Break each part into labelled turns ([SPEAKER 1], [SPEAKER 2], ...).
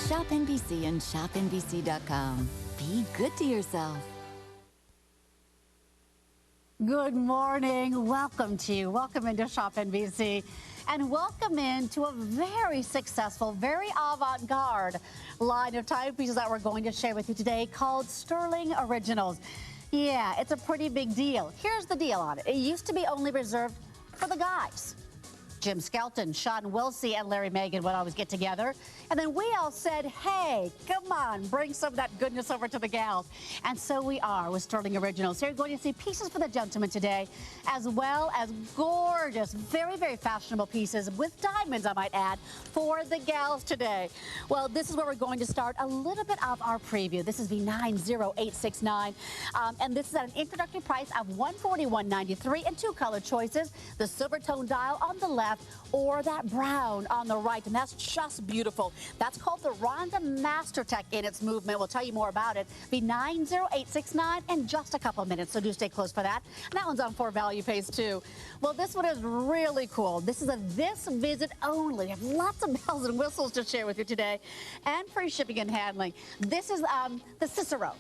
[SPEAKER 1] Shop NBC and ShopNBC.com. Be good to yourself.
[SPEAKER 2] Good morning. Welcome into Shop NBC, and welcome into a very successful, very avant-garde line of timepieces that we're going to share with you today called Stuhrling Originals. Yeah, it's a pretty big deal. Here's the deal on it. It used to be only reserved for the guys. Jim Skelton, Sean Wilsey, and Larry Magen would always get together. And then we all said, hey, come on, bring some of that goodness over to the gals. And so we are with Stuhrling Originals. So you're going to see pieces for the gentlemen today, as well as gorgeous, very, very fashionable pieces with diamonds, I might add, for the gals today. Well, this is where we're going to start a little bit of our preview. This is the 90869. And this is at an introductory price of $141.93 and two color choices. The silver tone dial on the left, or that brown on the right, and that's just beautiful. That's called the Ronda Master Tech in its movement. We'll tell you more about it. Be 90869 in just a couple of minutes, so do stay close for that. And that one's on 4 value pays too. Well, this one is really cool. This is a this visit only. We have lots of bells and whistles to share with you today, and free shipping and handling. This is the Cicero.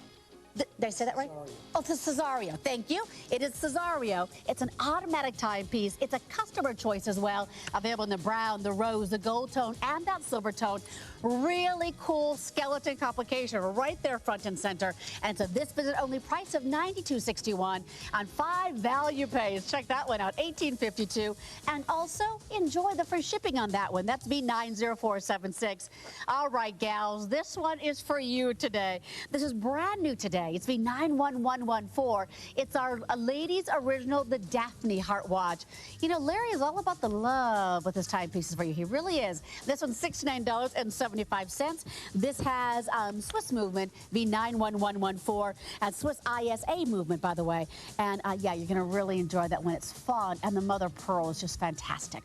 [SPEAKER 2] Did I say that right? Cesario. Oh, the Cesario. Thank you. It is Cesario. It's an automatic timepiece. It's a customer choice as well. Available in the brown, the rose, the gold tone, and that silver tone. Really cool skeleton complication right there front and center. And it's a this visit only price of $92.61 on 5 value pays. Check that one out, $18.52. And also enjoy the free shipping on that one. That's B90476. All right, gals, this one is for you today. This is brand new today. It's B91114. It's our ladies' original, the Daphne Heart Watch. You know, Larry is all about the love with his timepieces for you. He really is. This one's $69.75. This has Swiss movement, B91114, and Swiss ISA movement, by the way. And yeah, you're going to really enjoy that one. It's fun, and the mother pearl is just fantastic.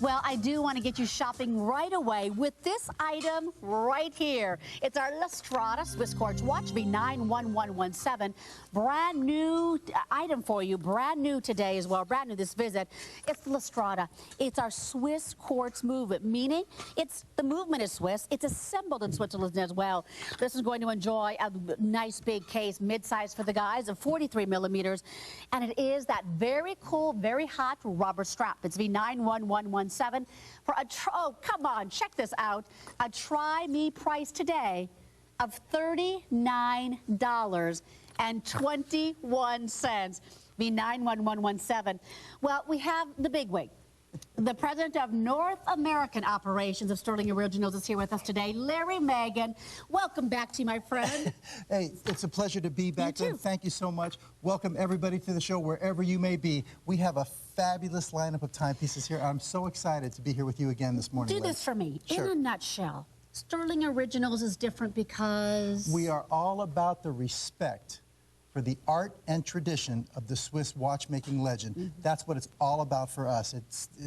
[SPEAKER 2] Well, I do want to get you shopping right away with this item right here. It's our Lestrada Swiss Quartz Watch, B91117. Brand new item for you, brand new today as well, brand new this visit. It's the Lestrada. It's our Swiss Quartz movement, meaning the movement is Swiss. It's assembled in Switzerland as well. This is going to enjoy a nice big case, mid-size for the guys of 43 millimeters. And it is that very cool, very hot rubber strap. It's B91117 for oh, come on, check this out. A try me price today of $39.21. B91117. Well, we have the bigwig. The president of North American operations of Stuhrling Originals is here with us today, Larry Magen. Welcome back to you, my friend.
[SPEAKER 3] Hey, it's a pleasure to be back. You too. Thank you so much. Welcome everybody to the show, wherever you may be. We have a fabulous lineup of timepieces here. I'm so excited to be here with you again this morning.
[SPEAKER 2] Do this for me.
[SPEAKER 3] Sure.
[SPEAKER 2] In a nutshell, Stuhrling Originals is different because
[SPEAKER 3] we are all about the respect for the art and tradition of the Swiss watchmaking legend. Mm-hmm. That's what it's all about for us.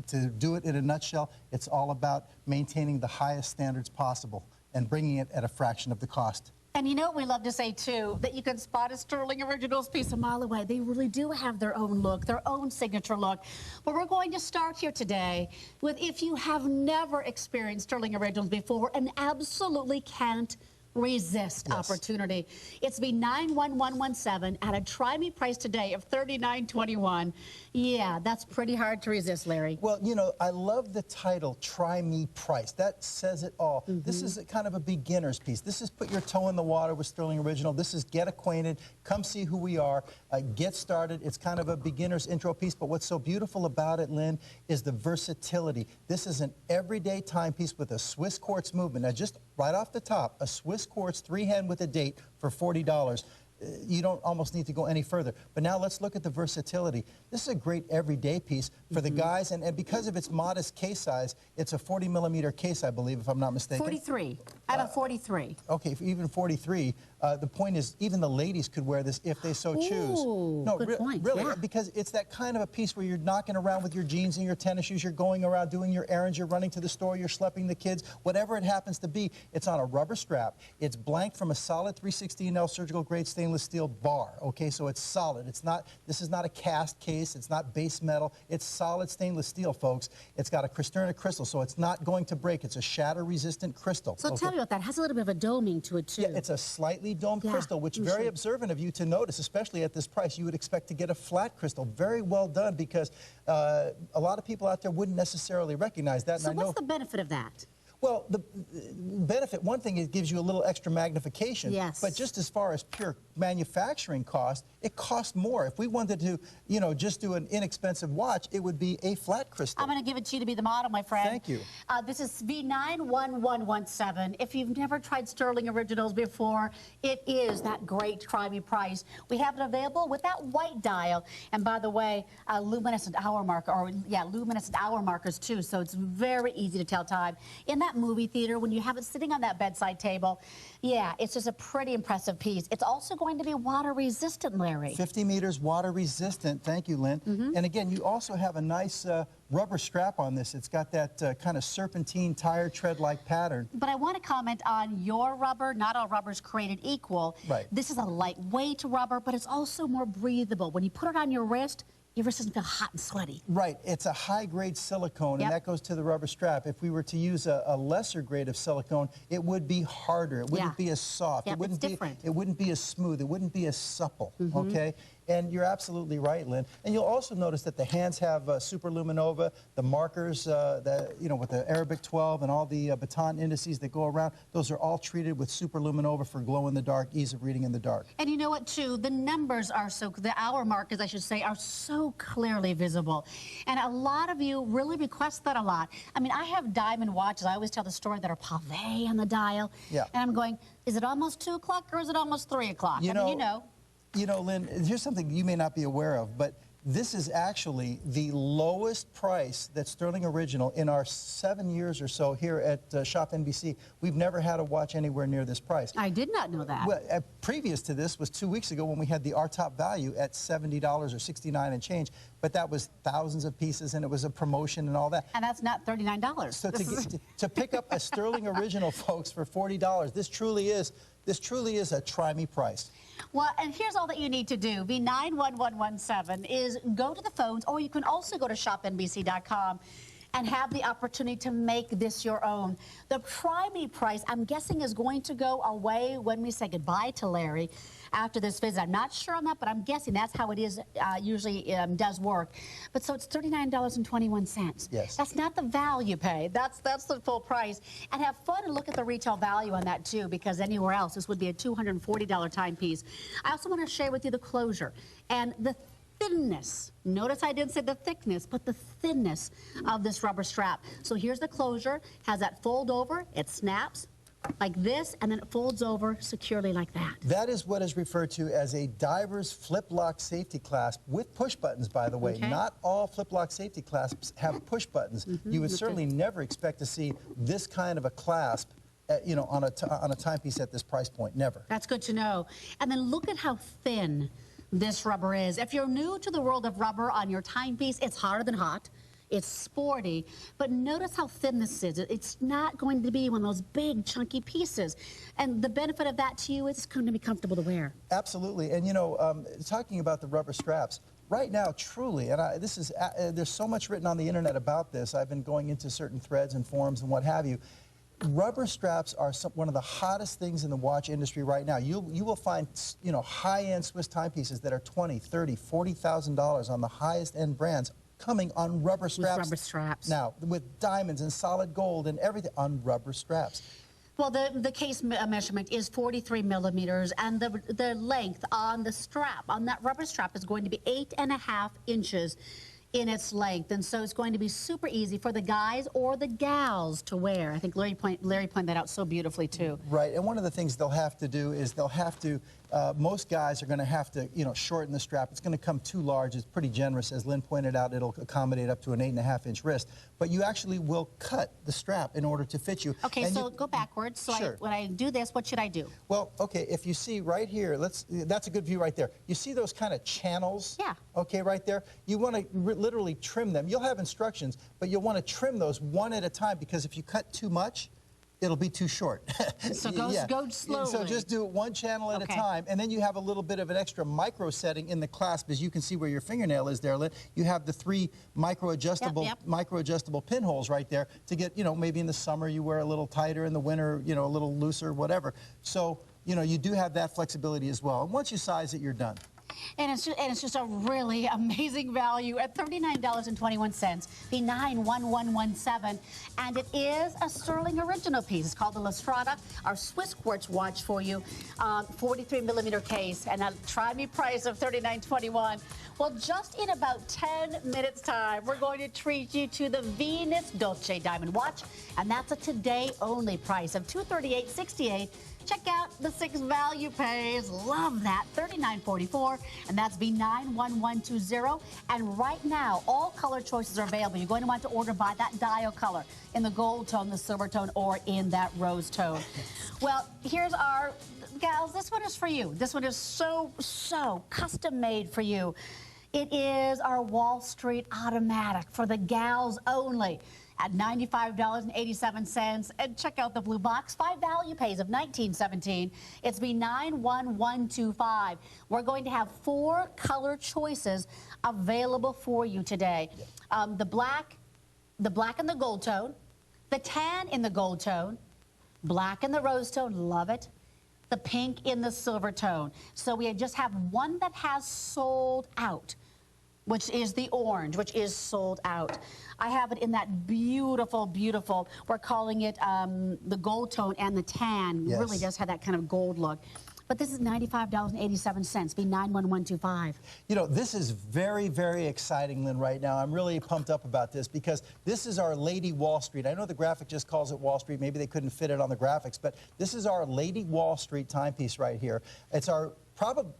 [SPEAKER 3] To do it in a nutshell, it's all about maintaining the highest standards possible and bringing it at a fraction of the cost.
[SPEAKER 2] And you know what we love to say, too, that you can spot a Stuhrling Originals piece a mile away. They really do have their own look, their own signature look. But we're going to start here today with, if you have never experienced Stuhrling Originals before and absolutely can't resist opportunity. It's B91117 at a try-me price today of $39.21. Yeah, that's pretty hard to resist, Larry.
[SPEAKER 3] Well, you know, I love the title, Try Me Price. That says it all. Mm-hmm. This is kind of a beginner's piece. This is put your toe in the water with Stuhrling Original. This is get acquainted, come see who we are, get started. It's kind of a beginner's intro piece, but what's so beautiful about it, Lynn, is the versatility. This is an everyday timepiece with a Swiss quartz movement. Now, just right off the top, a Swiss quartz 3-hand with a date for $40. You don't almost need to go any further. But now let's look at the versatility. This is a great everyday piece for the guys, and because of its modest case size, it's a 40 millimeter case, I believe, if I'm not mistaken.
[SPEAKER 2] 43. Out of 43.
[SPEAKER 3] Okay, even 43. The point is, even the ladies could wear this if they so choose.
[SPEAKER 2] No, good point.
[SPEAKER 3] Really,
[SPEAKER 2] yeah.
[SPEAKER 3] Because it's that kind of a piece where you're knocking around with your jeans and your tennis shoes, you're going around doing your errands, you're running to the store, you're schlepping the kids, whatever it happens to be. It's on a rubber strap. It's blanked from a solid 316L surgical grade stainless stainless steel bar, okay? So it's solid. It's not, this is not a cast case. It's not base metal. It's solid stainless steel, folks. It's got a Cristerna crystal, so it's not going to break. It's a shatter-resistant crystal.
[SPEAKER 2] So tell me about that. It has a little bit of a doming to it, too.
[SPEAKER 3] Yeah, it's a slightly domed crystal, which very observant of you to notice, especially at this price. You would expect to get a flat crystal. Very well done, because a lot of people out there wouldn't necessarily recognize that.
[SPEAKER 2] So
[SPEAKER 3] and
[SPEAKER 2] what's the benefit of that?
[SPEAKER 3] Well, the benefit, one thing, it gives you a little extra magnification.
[SPEAKER 2] Yes.
[SPEAKER 3] But just as far as pure manufacturing cost, it costs more. If we wanted to, you know, just do an inexpensive watch, it would be a flat crystal.
[SPEAKER 2] I'm going to give it to you to be the model, my friend.
[SPEAKER 3] Thank you.
[SPEAKER 2] This is V91117. If you've never tried Stuhrling Originals before, it is that great Try Me price. We have it available with that white dial. And by the way, luminescent hour marker, or luminescent hour markers too. So it's very easy to tell time. In that movie theater, when you have it sitting on that bedside table, yeah, it's just a pretty impressive piece. It's also going to be water resistant, Larry.
[SPEAKER 3] 50 meters water resistant. Thank you, Lynn. And again, you also have a nice rubber strap on this. It's got that kind of serpentine tire tread-like pattern.
[SPEAKER 2] But I want to comment on your rubber. Not all rubber is created equal.
[SPEAKER 3] Right.
[SPEAKER 2] This is a lightweight rubber, but it's also more breathable. When you put it on your wrist doesn't feel hot and sweaty.
[SPEAKER 3] Right. It's a high-grade silicone, and that goes to the rubber strap. If we were to use a lesser grade of silicone, it would be harder. It wouldn't be as soft.
[SPEAKER 2] Yeah,
[SPEAKER 3] it wouldn't
[SPEAKER 2] it's different.
[SPEAKER 3] It wouldn't be as smooth. It wouldn't be as supple. Okay. And you're absolutely right, Lynn. And you'll also notice that the hands have superluminova, the markers, you know, with the Arabic 12 and all the baton indices that go around. Those are all treated with superluminova for glow-in-the-dark, ease of reading in the dark.
[SPEAKER 2] And you know what, too? The numbers are the hour markers, I should say, are so clearly visible. And a lot of you really request that a lot. I mean, I have diamond watches. I always tell the story that are pavé on the dial.
[SPEAKER 3] Yeah.
[SPEAKER 2] And I'm going, is it almost 2 o'clock or is it almost 3 o'clock? I mean, you know.
[SPEAKER 3] You know, Lynn, here's something you may not be aware of, but this is actually the lowest price that Stuhrling Original in our 7 years or so here at ShopNBC. We've never had a watch anywhere near this price.
[SPEAKER 2] I did not know that.
[SPEAKER 3] Well, previous to this was 2 weeks ago when we had the our top value at $70 or $69 and change, but that was thousands of pieces and it was a promotion and all that.
[SPEAKER 2] And that's not $39.
[SPEAKER 3] So to pick up a Stuhrling Original, folks, for $40, this truly is a try me price.
[SPEAKER 2] Well, and here's all that you need to do. V91117 is go to the phones, or you can also go to ShopNBC.com and have the opportunity to make this your own. The Try Me price, I'm guessing, is going to go away when we say goodbye to Larry after this visit. I'm not sure on that, but I'm guessing that's how it is, usually does work. But so it's $39.21.
[SPEAKER 3] Yes.
[SPEAKER 2] That's not the value paid. That's the full price. And have fun and look at the retail value on that, too, because anywhere else, this would be a $240 timepiece. I also want to share with you the closure and the thinness. Notice I didn't say the thickness, but the thinness of this rubber strap. So here's the closure. Has that fold over. It snaps like this, and then it folds over securely like that.
[SPEAKER 3] That is what is referred to as a diver's flip-lock safety clasp with push buttons, by the way.
[SPEAKER 2] Okay.
[SPEAKER 3] Not all flip-lock safety clasps have push buttons. You would certainly never expect to see this kind of a clasp you know, on a timepiece at this price point. Never.
[SPEAKER 2] That's good to know. And then look at how thin this rubber is. If you're new to the world of rubber on your timepiece, it's hotter than hot. It's sporty, but notice how thin this is. It's not going to be one of those big, chunky pieces. And the benefit of that to you is it's going to be comfortable to wear.
[SPEAKER 3] Absolutely. And, you know, talking about the rubber straps, right now, truly, and there's so much written on the internet about this. I've been going into certain threads and forums and what have you. Rubber straps are one of the hottest things in the watch industry right now. You will find, you know, high-end Swiss timepieces that are $20,000, $30,000, $40,000 on the highest-end brands coming on rubber straps.
[SPEAKER 2] With rubber straps.
[SPEAKER 3] Now, with diamonds and solid gold and everything on rubber straps.
[SPEAKER 2] Well, the case measurement is 43 millimeters, and the length on the strap, on that rubber strap, is going to be 8.5 inches in its length, and so it's going to be super easy for the guys or the gals to wear. I think Larry pointed that out so beautifully too.
[SPEAKER 3] Right, and one of the things they'll have to do is they'll have to, most guys are going to have to, you know, shorten the strap. It's going to come too large. It's pretty generous. As Lynn pointed out, it'll accommodate up to an 8.5-inch wrist, but you actually will cut the strap in order to fit you.
[SPEAKER 2] Okay, and so go backwards. So
[SPEAKER 3] sure.
[SPEAKER 2] when I do this, what should I do?
[SPEAKER 3] Well, okay, if you see right here, that's a good view right there. You see those kind of channels?
[SPEAKER 2] Yeah.
[SPEAKER 3] Okay, right there? You want to literally trim them. You'll have instructions, but you'll want to trim those one at a time, because if you cut too much, it'll be too short.
[SPEAKER 2] So go slowly.
[SPEAKER 3] So just do it one channel at a time, and then you have a little bit of an extra micro setting in the clasp, as you can see where your fingernail is there, Lynn. You have the 3 micro-adjustable pinholes right there to get, you know, maybe in the summer you wear a little tighter, in the winter, you know, a little looser, whatever. So, you know, you do have that flexibility as well. And once you size it, you're done.
[SPEAKER 2] And it's just a really amazing value at $39.21, the 91117, and it is a Stuhrling original piece. It's called the La Strada, our Swiss quartz watch for you, 43mm case, and a try me price of $39.21. Well, just in about 10 minutes time, we're going to treat you to the Venus Dolce diamond watch, and that's a today only price of $238.68. Check out the 6 value pays. Love that. $39.44, and that's B91120. And right now, all color choices are available. You're going to want to order by that dial color in the gold tone, the silver tone, or in that rose tone. Well, here's our gals. This one is for you. This one is so custom made for you. It is our Wall Street automatic for the gals only at $95.87. And check out the blue box. 5 value pays of $19.17. It's B91125. We're going to have 4 color choices available for you today. The black and the gold tone, the tan in the gold tone, black in the rose tone, love it, the pink in the silver tone. So we just have one that has sold out, which is the orange, which is sold out. I have it in that beautiful, beautiful, we're calling it the gold tone, and the tan really does have that kind of gold look. But this is $95.87, B91125.
[SPEAKER 3] You know, this is very, very exciting, Lynn, right now. I'm really pumped up about this because this is our Lady Wall Street. I know the graphic just calls it Wall Street. Maybe they couldn't fit it on the graphics, but this is our Lady Wall Street timepiece right here. It's our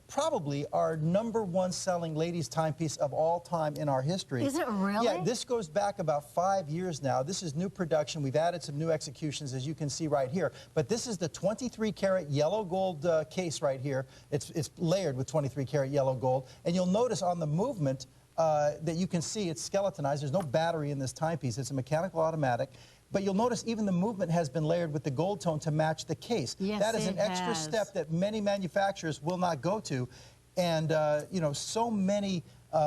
[SPEAKER 3] probably our #1 selling ladies timepiece of all time in our history.
[SPEAKER 2] Is it really?
[SPEAKER 3] Yeah, this goes back about 5 years now. This is new production. We've added some new executions, as you can see right here. But this is the 23-karat yellow gold case right here. It's layered with 23-karat yellow gold. And you'll notice on the movement that you can see it's skeletonized. There's no battery in this timepiece. It's a mechanical automatic. But you'll notice even the movement has been layered with the gold tone to match the case.
[SPEAKER 2] Yes,
[SPEAKER 3] that is an extra step that many manufacturers will not go to. And, you know, so many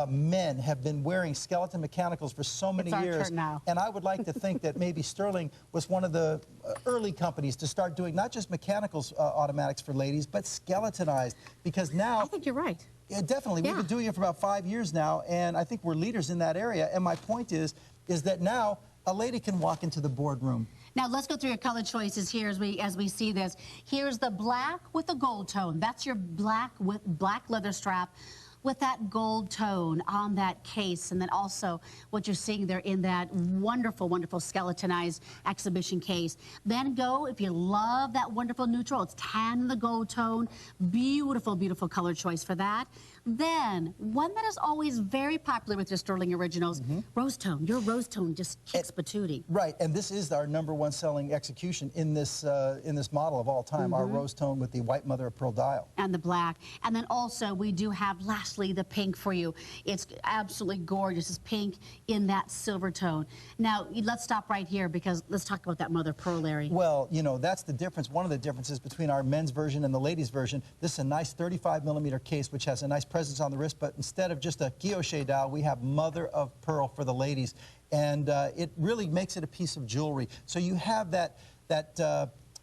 [SPEAKER 3] men have been wearing skeleton mechanicals for so many years.
[SPEAKER 2] Now.
[SPEAKER 3] And I would like to think that maybe Stuhrling was one of the early companies to start doing not just mechanicals automatics for ladies, but skeletonized. Because now...
[SPEAKER 2] I think you're right.
[SPEAKER 3] Yeah, definitely. We've been doing it for about 5 years now, and I think we're leaders in that area. And my point is that now a lady can walk into the boardroom.
[SPEAKER 2] Now let's go through your color choices here as we see this. Here's the black with the gold tone. That's your black with black leather strap with that gold tone on that case, and then also what you're seeing there in that wonderful, wonderful skeletonized exhibition case. Then go, if you love that wonderful neutral, it's tan in the gold tone. Beautiful, beautiful color choice for that. Then, one that is always very popular with your Stuhrling originals, rose tone. Your rose tone just kicks patootie.
[SPEAKER 3] Right, and this is our #1 selling execution in this model of all time, our rose tone with the white mother of pearl dial.
[SPEAKER 2] And the black. And then also we do have, lastly, the pink for you. It's absolutely gorgeous. It's pink in that silver tone. Now, let's stop right here because let's talk about that mother of pearl, Larry.
[SPEAKER 3] Well, you know, that's the difference. One of the differences between our men's version and the ladies' version. This is a nice 35mm case, which has a nice presence on the wrist, but instead of just a guilloche dial, we have mother of pearl for the ladies, and it really makes it a piece of jewelry. So you have that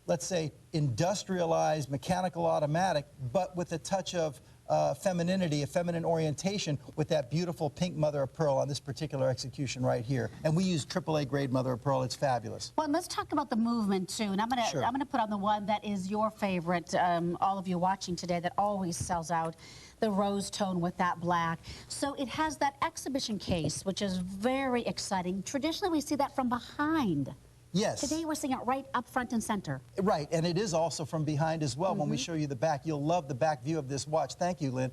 [SPEAKER 3] let's say industrialized mechanical automatic, but with a touch of femininity, a feminine orientation with that beautiful pink mother of pearl on this particular execution right here. And we use AAA grade mother of pearl. It's fabulous.
[SPEAKER 2] Well, let's talk about the movement too. And I'm gonna put on the one that is your favorite, all of you watching today, that always sells out, the rose tone with that black. So it has that exhibition case, which is very exciting. Traditionally, we see that from behind.
[SPEAKER 3] Yes.
[SPEAKER 2] Today we're seeing it right up front and center.
[SPEAKER 3] Right, and it is also from behind as well when we show you the back. You'll love the back view of this watch. Thank you, Lynn.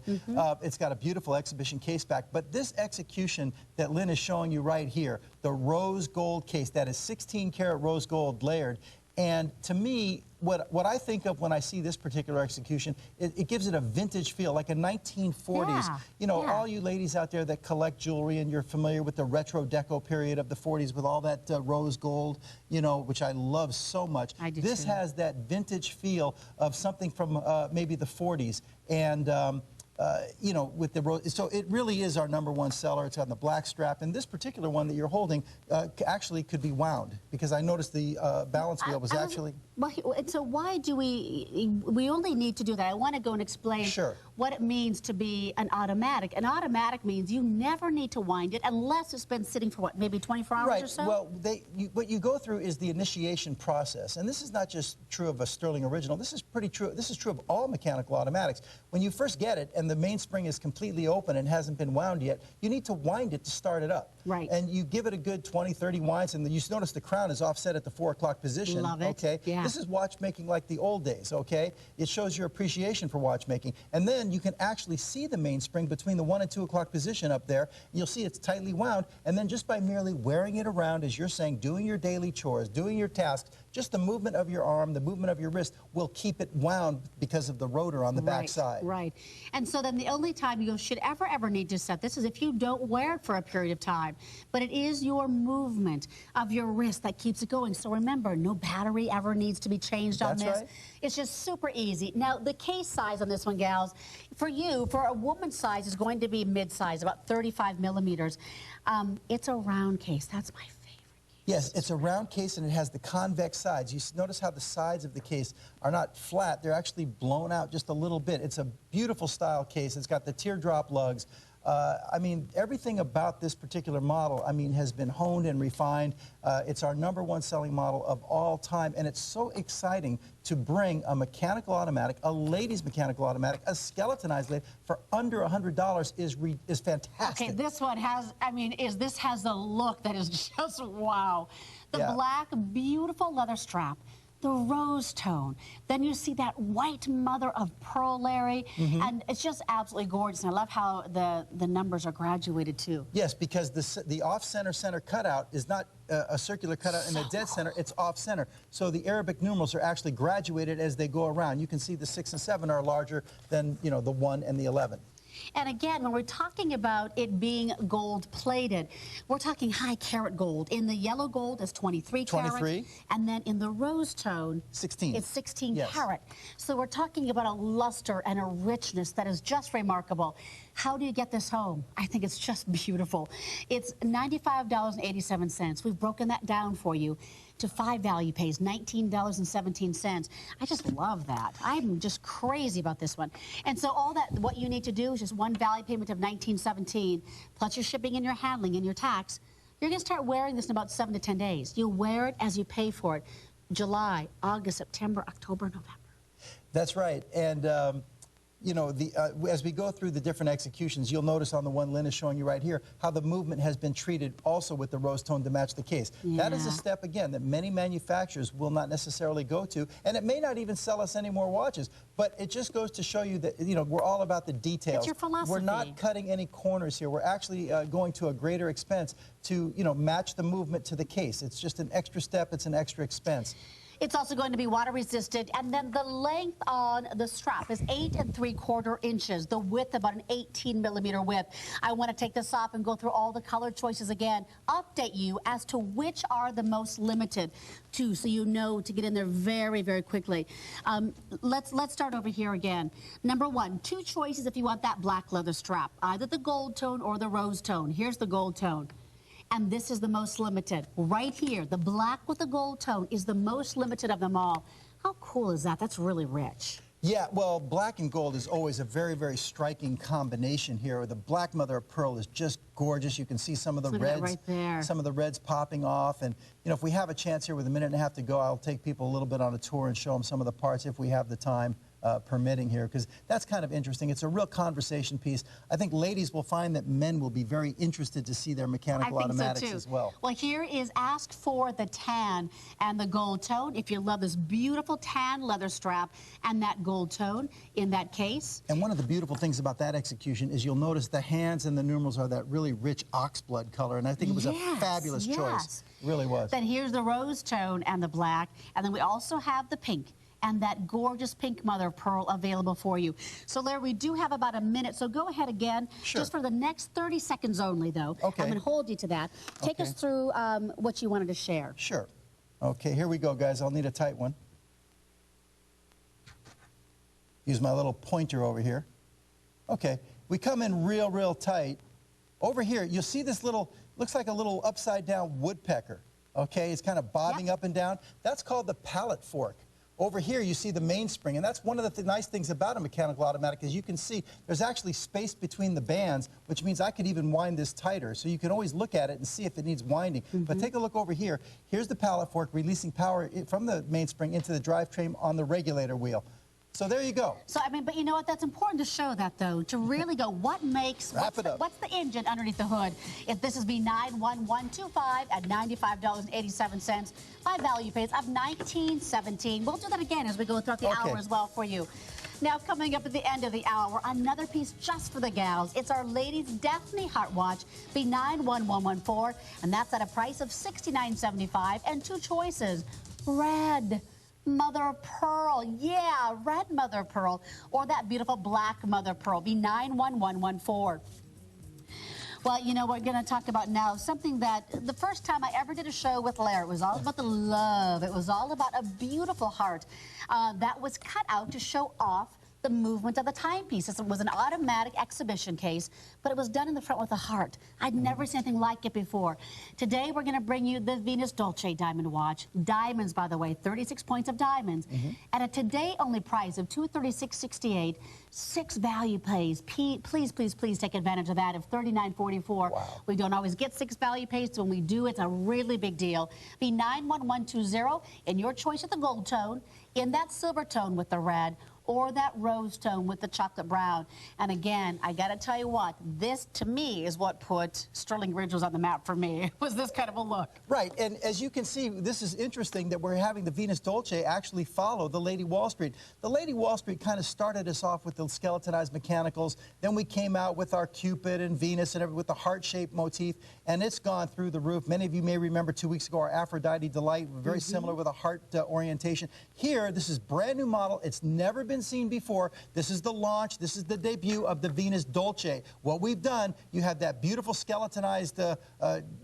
[SPEAKER 3] It's got a beautiful exhibition case back. But this execution that Lynn is showing you right here, the rose gold case, that is 16-karat rose gold layered, And to me, what I think of when I see this particular execution, it gives it a vintage feel, like a 1940s.
[SPEAKER 2] Yeah,
[SPEAKER 3] You know,
[SPEAKER 2] yeah.
[SPEAKER 3] all you ladies out there that collect jewelry and you're familiar with the retro deco period of the 40s with all that rose gold, you know, which I love so much.
[SPEAKER 2] I do
[SPEAKER 3] This
[SPEAKER 2] too.
[SPEAKER 3] has that vintage feel of something from maybe the 40s. And you know, with the rose, so it really is our #1 seller. It's on the black strap, and this particular one that you're holding actually could be wound, because I noticed the balance wheel was actually.
[SPEAKER 2] Well, so why do we only need to do that? I want to go and explain
[SPEAKER 3] Sure.
[SPEAKER 2] what it means to be an automatic. An automatic means you never need to wind it unless it's been sitting for what, maybe 24 hours
[SPEAKER 3] Right.
[SPEAKER 2] or so?
[SPEAKER 3] Well, what you go through is the initiation process, and this is not just true of a Stuhrling original. This is pretty true. This is true of all mechanical automatics. When you first get it and the mainspring is completely open and hasn't been wound yet, you need to wind it to start it up.
[SPEAKER 2] Right.
[SPEAKER 3] And you give it a good 20, 30 winds, and you notice the crown is offset at the 4 o'clock position.
[SPEAKER 2] Love it.
[SPEAKER 3] Okay.
[SPEAKER 2] Yeah.
[SPEAKER 3] This is watchmaking like the old days. Okay. It shows your appreciation for watchmaking, and then you can actually see the mainspring between the 1 and 2 o'clock position up there. You'll see it's tightly wound, and then just by merely wearing it around, as you're saying, doing your daily chores, doing your tasks, just the movement of your arm, the movement of your wrist will keep it wound because of the rotor on the back side.
[SPEAKER 2] Right. And so then the only time you should ever need to set this is if you don't wear it for a period of time. But it is your movement of your wrist that keeps it going. So remember, no battery ever needs to be changed on
[SPEAKER 3] That's
[SPEAKER 2] this.
[SPEAKER 3] right.
[SPEAKER 2] It's just super easy. Now, the case size on this one, gals, for you, for a woman's size, is going to be mid-size, about 35 millimeters. It's a round case. That's my favorite.
[SPEAKER 3] Yes, it's a round case and it has the convex sides. You notice how the sides of the case are not flat, they're actually blown out just a little bit. It's a beautiful style case. It's got the teardrop lugs. I mean, everything about this particular model, I mean, has been honed and refined. It's our #1 selling model of all time, and it's so exciting to bring a mechanical automatic, a ladies' mechanical automatic, a skeletonized lady for under $100 is fantastic.
[SPEAKER 2] Okay, this one has, I mean, this has a look that is just wow. The
[SPEAKER 3] Yeah.
[SPEAKER 2] black, beautiful leather strap, the rose tone. Then you see that white mother of pearl, Larry, and it's just absolutely gorgeous. And I love how the numbers are graduated too.
[SPEAKER 3] Yes, because the off-center cutout is not a circular cutout in the dead center, it's off-center. So the Arabic numerals are actually graduated as they go around. You can see the 6 and 7 are larger than, you know, the 1 and the 11.
[SPEAKER 2] And again, when we're talking about it being gold-plated, we're talking high carat gold. In the yellow gold, it's 23 carat.
[SPEAKER 3] 23.
[SPEAKER 2] And then in the rose tone,
[SPEAKER 3] 16.
[SPEAKER 2] it's 16
[SPEAKER 3] Yes.
[SPEAKER 2] carat. So we're talking about a luster and a richness that is just remarkable. How do you get this home? I think it's just beautiful. It's $95.87. We've broken that down for you to 5 value pays, $19.17. I just love that. I'm just crazy about this one. And so all that, what you need to do is just one value payment of $19.17, plus your shipping and your handling and your tax. You're gonna start wearing this in about 7 to 10 days. You'll wear it as you pay for it. July, August, September, October, November.
[SPEAKER 3] That's right. And you know, as we go through the different executions, you'll notice on the one Lynne is showing you right here how the movement has been treated also with the rose tone to match the case. That is a
[SPEAKER 2] Yeah.
[SPEAKER 3] step, again, that many manufacturers will not necessarily go to, and it may not even sell us any more watches, but it just goes to show you that, you know, we're all about the details.
[SPEAKER 2] It's your philosophy.
[SPEAKER 3] We're not cutting any corners here. We're actually going to a greater expense to, you know, match the movement to the case. It's just an extra step, it's an extra expense.
[SPEAKER 2] It's also going to be water resistant, and then the length on the strap is 8 3/4 inches. The width about an 18 millimeter width. I want to take this off and go through all the color choices again. Update you as to which are the most limited too, so you know to get in there very, very quickly. Let's start over here again. #1, 2 choices if you want that black leather strap, either the gold tone or the rose tone. Here's the gold tone. And this is the most limited. Right here, the black with the gold tone is the most limited of them all. How cool is that? That's really rich.
[SPEAKER 3] Yeah, well, black and gold is always a very, very striking combination here. The black mother of pearl is just gorgeous. You can see some of the
[SPEAKER 2] Look at that
[SPEAKER 3] reds,
[SPEAKER 2] right there.
[SPEAKER 3] some of the reds popping off. And, you know, if we have a chance here with a minute and a half to go, I'll take people a little bit on a tour and show them some of the parts if we have the time. Permitting here, because that's kind of interesting. It's a real conversation piece. I think ladies will find that men will be very interested to see their mechanical automatics as well.
[SPEAKER 2] Well, here is ask for the tan and the gold tone. If you love this beautiful tan leather strap and that gold tone in that case.
[SPEAKER 3] And one of the beautiful things about that execution is you'll notice the hands and the numerals are that really rich oxblood color, and I think it was a fabulous choice. It really was.
[SPEAKER 2] Then here's the rose tone and the black, and then we also have the pink and that gorgeous pink mother of pearl available for you. So, Larry, we do have about a minute, so go ahead again.
[SPEAKER 3] Sure.
[SPEAKER 2] Just for the next 30 seconds only, though.
[SPEAKER 3] Okay.
[SPEAKER 2] I'm going to hold you to that. Take us through what you wanted to share.
[SPEAKER 3] Sure. Okay, here we go, guys. I'll need a tight one. Use my little pointer over here. Okay, we come in real, real tight. Over here, you'll see this little, looks like a little upside-down woodpecker. Okay, it's kind of bobbing up and down. That's called the pallet fork. Over here, you see the mainspring, and that's one of the nice things about a mechanical automatic is you can see there's actually space between the bands, which means I could even wind this tighter. So you can always look at it and see if it needs winding. But take a look over here. Here's the pallet fork releasing power from the mainspring into the drivetrain on the regulator wheel. So there you go.
[SPEAKER 2] So, I mean, but you know what? That's important to show that, though, to really go what makes, what's the engine underneath the hood? If this is B91125 at $95.87, 5 value pays of $19.17. We'll do that again as we go throughout the hour as well for you. Now, coming up at the end of the hour, another piece just for the gals. It's our ladies' Daphne Heart Watch, B91114, and that's at a price of $69.75, and two choices, red mother of pearl, yeah, red mother of pearl, or that beautiful black mother of pearl, B91114. Well, you know, we're going to talk about now something that the first time I ever did a show with Larry, it was all about the love. It was all about a beautiful heart that was cut out to show off the movement of the timepiece. It was an automatic exhibition case, but it was done in the front with a heart. I'd never seen anything like it before. Today, we're going to bring you the Venus Dolce diamond watch. Diamonds, by the way, 36 points of diamonds. At a today-only price of $236.68, 6 value pays. Please, please, please take advantage of that of $39.44.
[SPEAKER 3] Wow.
[SPEAKER 2] We don't always get 6 value pays, so when we do, it's a really big deal. Be 91120 in your choice of the gold tone, in that silver tone with the red, or that rose tone with the chocolate brown. And again, I gotta tell you what, this to me is what put Stuhrling Originals on the map for me. It was this kind of a look.
[SPEAKER 3] Right, and as you can see, this is interesting that we're having the Venus Dolce actually follow the Lady Wall Street. The Lady Wall Street kind of started us off with the skeletonized mechanicals, then we came out with our Cupid and Venus and with the heart-shaped motif, and it's gone through the roof. Many of you may remember 2 weeks ago our Aphrodite Delight, very similar with a heart orientation. Here, this is brand new model. It's never been seen before. This is the launch. This is the debut of the Venus Dolce. What we've done, you have that beautiful skeletonized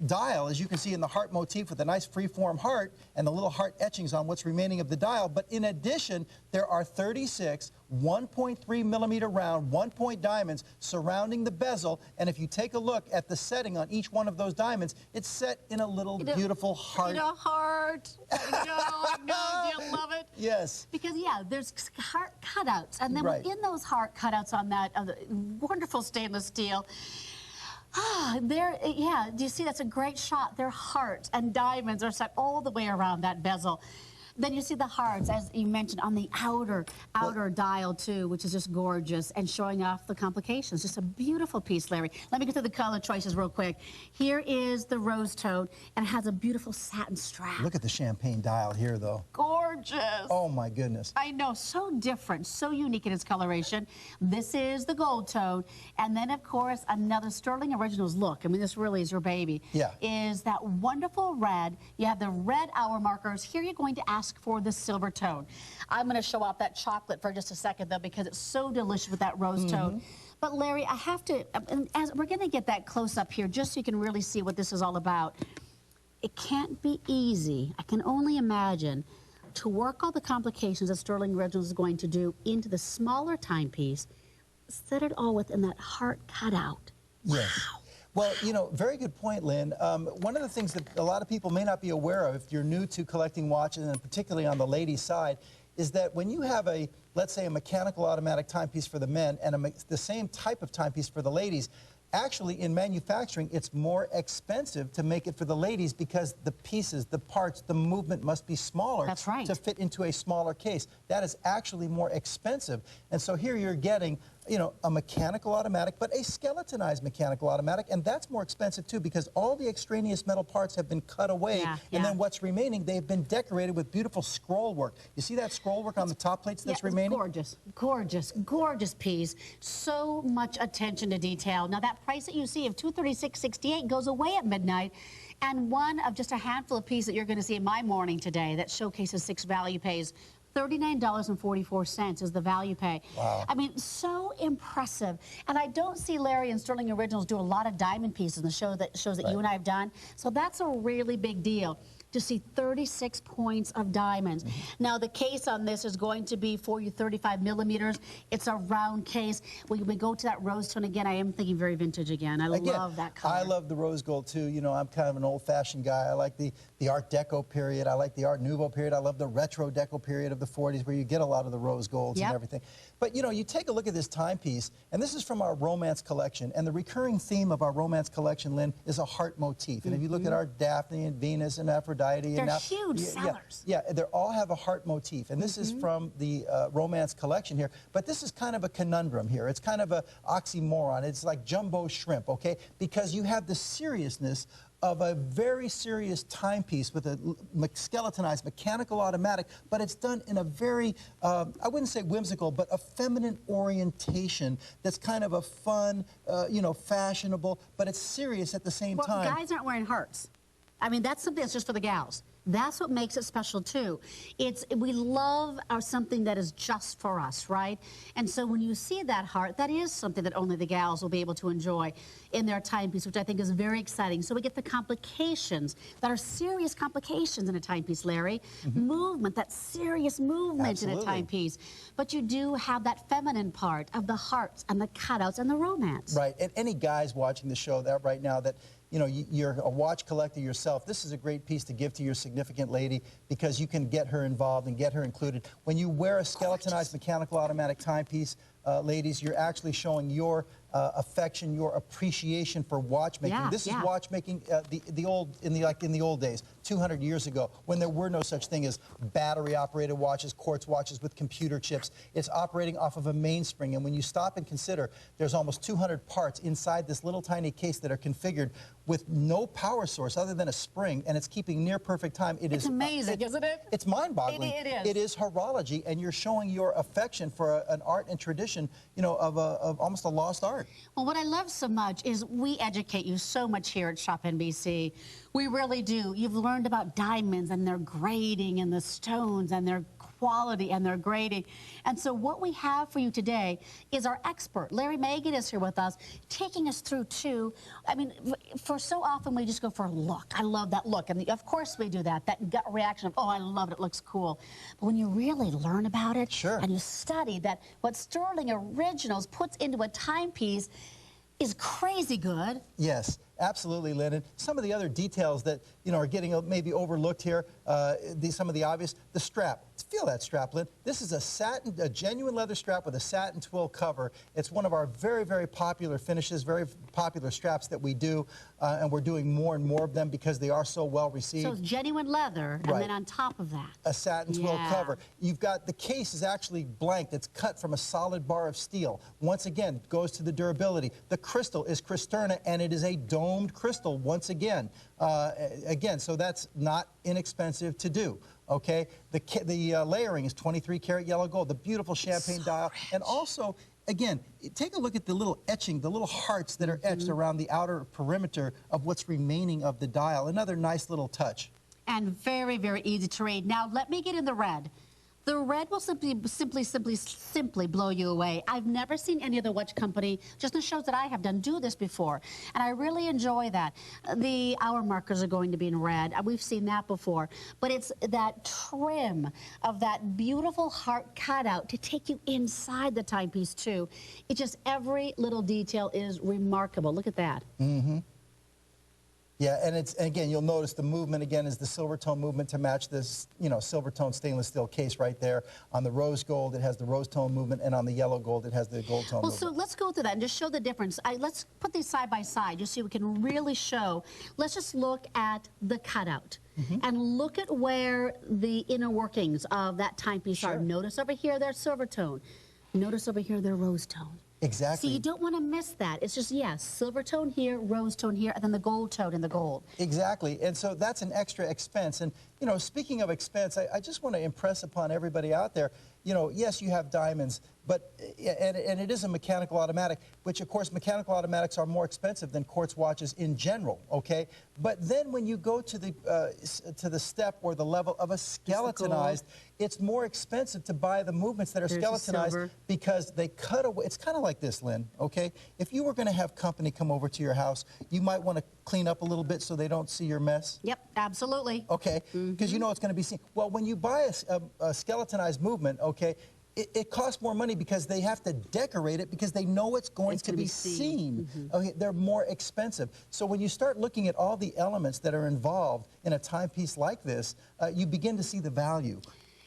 [SPEAKER 3] dial, as you can see in the heart motif with a nice free-form heart and the little heart etchings on what's remaining of the dial. But in addition, there are 36 1.3 millimeter round, 1-point diamonds surrounding the bezel. And if you take a look at the setting on each one of those diamonds, it's set in a little beautiful heart.
[SPEAKER 2] In a heart. I know, do you love it?
[SPEAKER 3] Yes.
[SPEAKER 2] Because, yeah, there's heart cutouts. And then within those heart cutouts on that wonderful stainless steel, yeah, do you see that's a great shot? Their hearts and diamonds are set all the way around that bezel. Then you see the hearts, as you mentioned, on the outer dial, too, which is just gorgeous, and showing off the complications. Just a beautiful piece, Larry. Let me get through the color choices real quick. Here is the rose tone, and it has a beautiful satin strap.
[SPEAKER 3] Look at the champagne dial here, though.
[SPEAKER 2] Gorgeous.
[SPEAKER 3] Oh, my goodness.
[SPEAKER 2] I know, so different, so unique in its coloration. This is the gold tone. And then, of course, another Stuhrling Originals look. I mean, this really is your baby.
[SPEAKER 3] Yeah.
[SPEAKER 2] Is that wonderful red. You have the red hour markers. Here you're going to ask for the silver tone. I'm going to show off that chocolate for just a second, though, because it's so delicious with that rose tone. But, Larry, I have to, as we're going to get that close up here, just so you can really see what this is all about. It can't be easy, I can only imagine, to work all the complications that Stuhrling Originals is going to do into the smaller timepiece, set it all within that heart cutout.
[SPEAKER 3] Yes. Wow. Well, you know, very good point, Lynn. One of the things that a lot of people may not be aware of if you're new to collecting watches, and particularly on the ladies' side, is that when you have a, let's say, a mechanical automatic timepiece for the men and the same type of timepiece for the ladies, actually, in manufacturing, it's more expensive to make it for the ladies because the pieces, the parts, the movement must be smaller.
[SPEAKER 2] That's right.
[SPEAKER 3] To fit into a smaller case. That is actually more expensive. And so here you're getting, you know, a mechanical automatic, but a skeletonized mechanical automatic, and that's more expensive too because all the extraneous metal parts have been cut away, and then what's remaining, they've been decorated with beautiful scroll work. You see that scroll work on the top plates that's remaining?
[SPEAKER 2] Gorgeous, gorgeous, gorgeous piece. So much attention to detail. Now that price that you see of $236.68 goes away at midnight, And one of just a handful of pieces that you're going to see in my morning today that showcases 6 value pays. $39.44 is the value pay.
[SPEAKER 3] Wow.
[SPEAKER 2] I mean, so impressive. And I don't see Larry and Stuhrling Originals do a lot of diamond pieces in the shows that you and I have done. So that's a really big deal to see 36 points of diamonds. Now, the case on this is going to be for you 35 millimeters. It's a round case. When we go to that rose tone again, I am thinking very vintage again. I love that color.
[SPEAKER 3] I love the rose gold too. You know, I'm kind of an old-fashioned guy. I like the Art Deco period. I like the Art Nouveau period. I love the Retro Deco period of the 40s where you get a lot of the rose golds and everything. But, you know, you take a look at this timepiece, and this is from our romance collection. And the recurring theme of our romance collection, Lynn, is a heart motif. And if you look at our Daphne and Venus and Aphrodite,
[SPEAKER 2] they're huge sellers.
[SPEAKER 3] Yeah, they all have a heart motif. And this is from the romance collection here. But this is kind of a conundrum here. It's kind of an oxymoron. It's like jumbo shrimp, okay? Because you have the seriousness of a very serious timepiece with a skeletonized mechanical automatic, but it's done in a very, I wouldn't say whimsical, but a feminine orientation that's kind of a fun, you know, fashionable, but it's serious at the same time.
[SPEAKER 2] Guys aren't wearing hearts. I mean, that's something that's just for the gals. That's what makes it special too. We love something that is just for us, right? And so when you see that heart, that is something that only the gals will be able to enjoy in their timepiece, which I think is very exciting. So we get the complications that are serious complications in a timepiece, Larry. Movement, that serious movement in a timepiece. But you do have that feminine part of the hearts and the cutouts and the romance.
[SPEAKER 3] Right, and any guys watching the show that right now that, you know, you're a watch collector yourself, this is a great piece to give to your significant lady because you can get her involved and get her included. When you wear a skeletonized mechanical automatic timepiece, ladies, you're actually showing your affection, your appreciation for watchmaking. This is watchmaking in the old days, 200 years ago, when there were no such thing as battery-operated watches, quartz watches with computer chips. It's operating off of a mainspring, and when you stop and consider, there's almost 200 parts inside this little tiny case that are configured with no power source other than a spring, and it's keeping near perfect time.
[SPEAKER 2] It's amazing, isn't it?
[SPEAKER 3] It's mind-boggling.
[SPEAKER 2] It is.
[SPEAKER 3] It is horology, and you're showing your affection for an art and tradition, you know, of almost a lost art.
[SPEAKER 2] Well, what I love so much is we educate you so much here at ShopNBC. We really do. You've learned about diamonds and their grading and the stones and their quality and their grading. And so what we have for you today is our expert. Larry Magen is here with us, taking us through too. I mean, for so often we just go for a look. I love that look. And of course we do that gut reaction of, oh, I love it, it looks cool. But when you really learn about it and you study that what Stuhrling Originals puts into a timepiece is crazy good.
[SPEAKER 3] Yes, absolutely, Lynn. And some of the other details that, you know, are getting maybe overlooked here, some of the obvious, the strap. Feel that strap, Lynn. This is a genuine leather strap with a satin twill cover. It's one of our very, very popular finishes, very popular straps that we do, and we're doing more and more of them because they are so well received.
[SPEAKER 2] So it's genuine leather, and then on top of that,
[SPEAKER 3] a satin twill cover. You've got the case is actually blanked. It's cut from a solid bar of steel. Once again, goes to the durability. The crystal is Cristerna, and it is a domed crystal. Once again, so that's not inexpensive to do. Okay, the layering is 23 karat yellow gold, the beautiful champagne dial, and also, again, take a look at the little etching, the little hearts that are etched around the outer perimeter of what's remaining of the dial. Another nice little touch.
[SPEAKER 2] And very, very easy to read. Now, let me get in the red. The red will simply blow you away. I've never seen any other watch company, just in the shows that I have done, do this before. And I really enjoy that. The hour markers are going to be in red. We've seen that before. But it's that trim of that beautiful heart cutout to take you inside the timepiece, too. It just, every little detail is remarkable. Look at that.
[SPEAKER 3] Yeah, and again, you'll notice the movement again is the silver tone movement to match this, you know, silver tone stainless steel case right there. On the rose gold, it has the rose tone movement, and on the yellow gold, it has the gold tone movement.
[SPEAKER 2] So let's go through that and just show the difference. Let's put these side by side just so we can really show. Let's just look at the cutout. And look at where the inner workings of that timepiece are. Notice over here, they're silver tone. Notice over here, they're rose tone.
[SPEAKER 3] Exactly.
[SPEAKER 2] So you don't want to miss that. It's just, silver tone here, rose tone here, and then the gold tone in the gold.
[SPEAKER 3] Exactly. And so that's an extra expense. And, you know, speaking of expense, I just want to impress upon everybody out there, you know, yes, you have diamonds, but, and it is a mechanical automatic, which of course mechanical automatics are more expensive than quartz watches in general, okay? But then when you go to the step or the level of a skeletonized, it's more expensive to buy the movements that are skeletonized because they cut away. It's kind of like this, Lynn, okay? If you were going to have company come over to your house, you might want to clean up a little bit so they don't see your mess.
[SPEAKER 2] Yep, absolutely.
[SPEAKER 3] Okay, because you know it's going to be seen. Well, when you buy a skeletonized movement, okay, it costs more money because they have to decorate it because they know it's going to be seen. Okay, they're more expensive. So when you start looking at all the elements that are involved in a timepiece like this, you begin to see the value.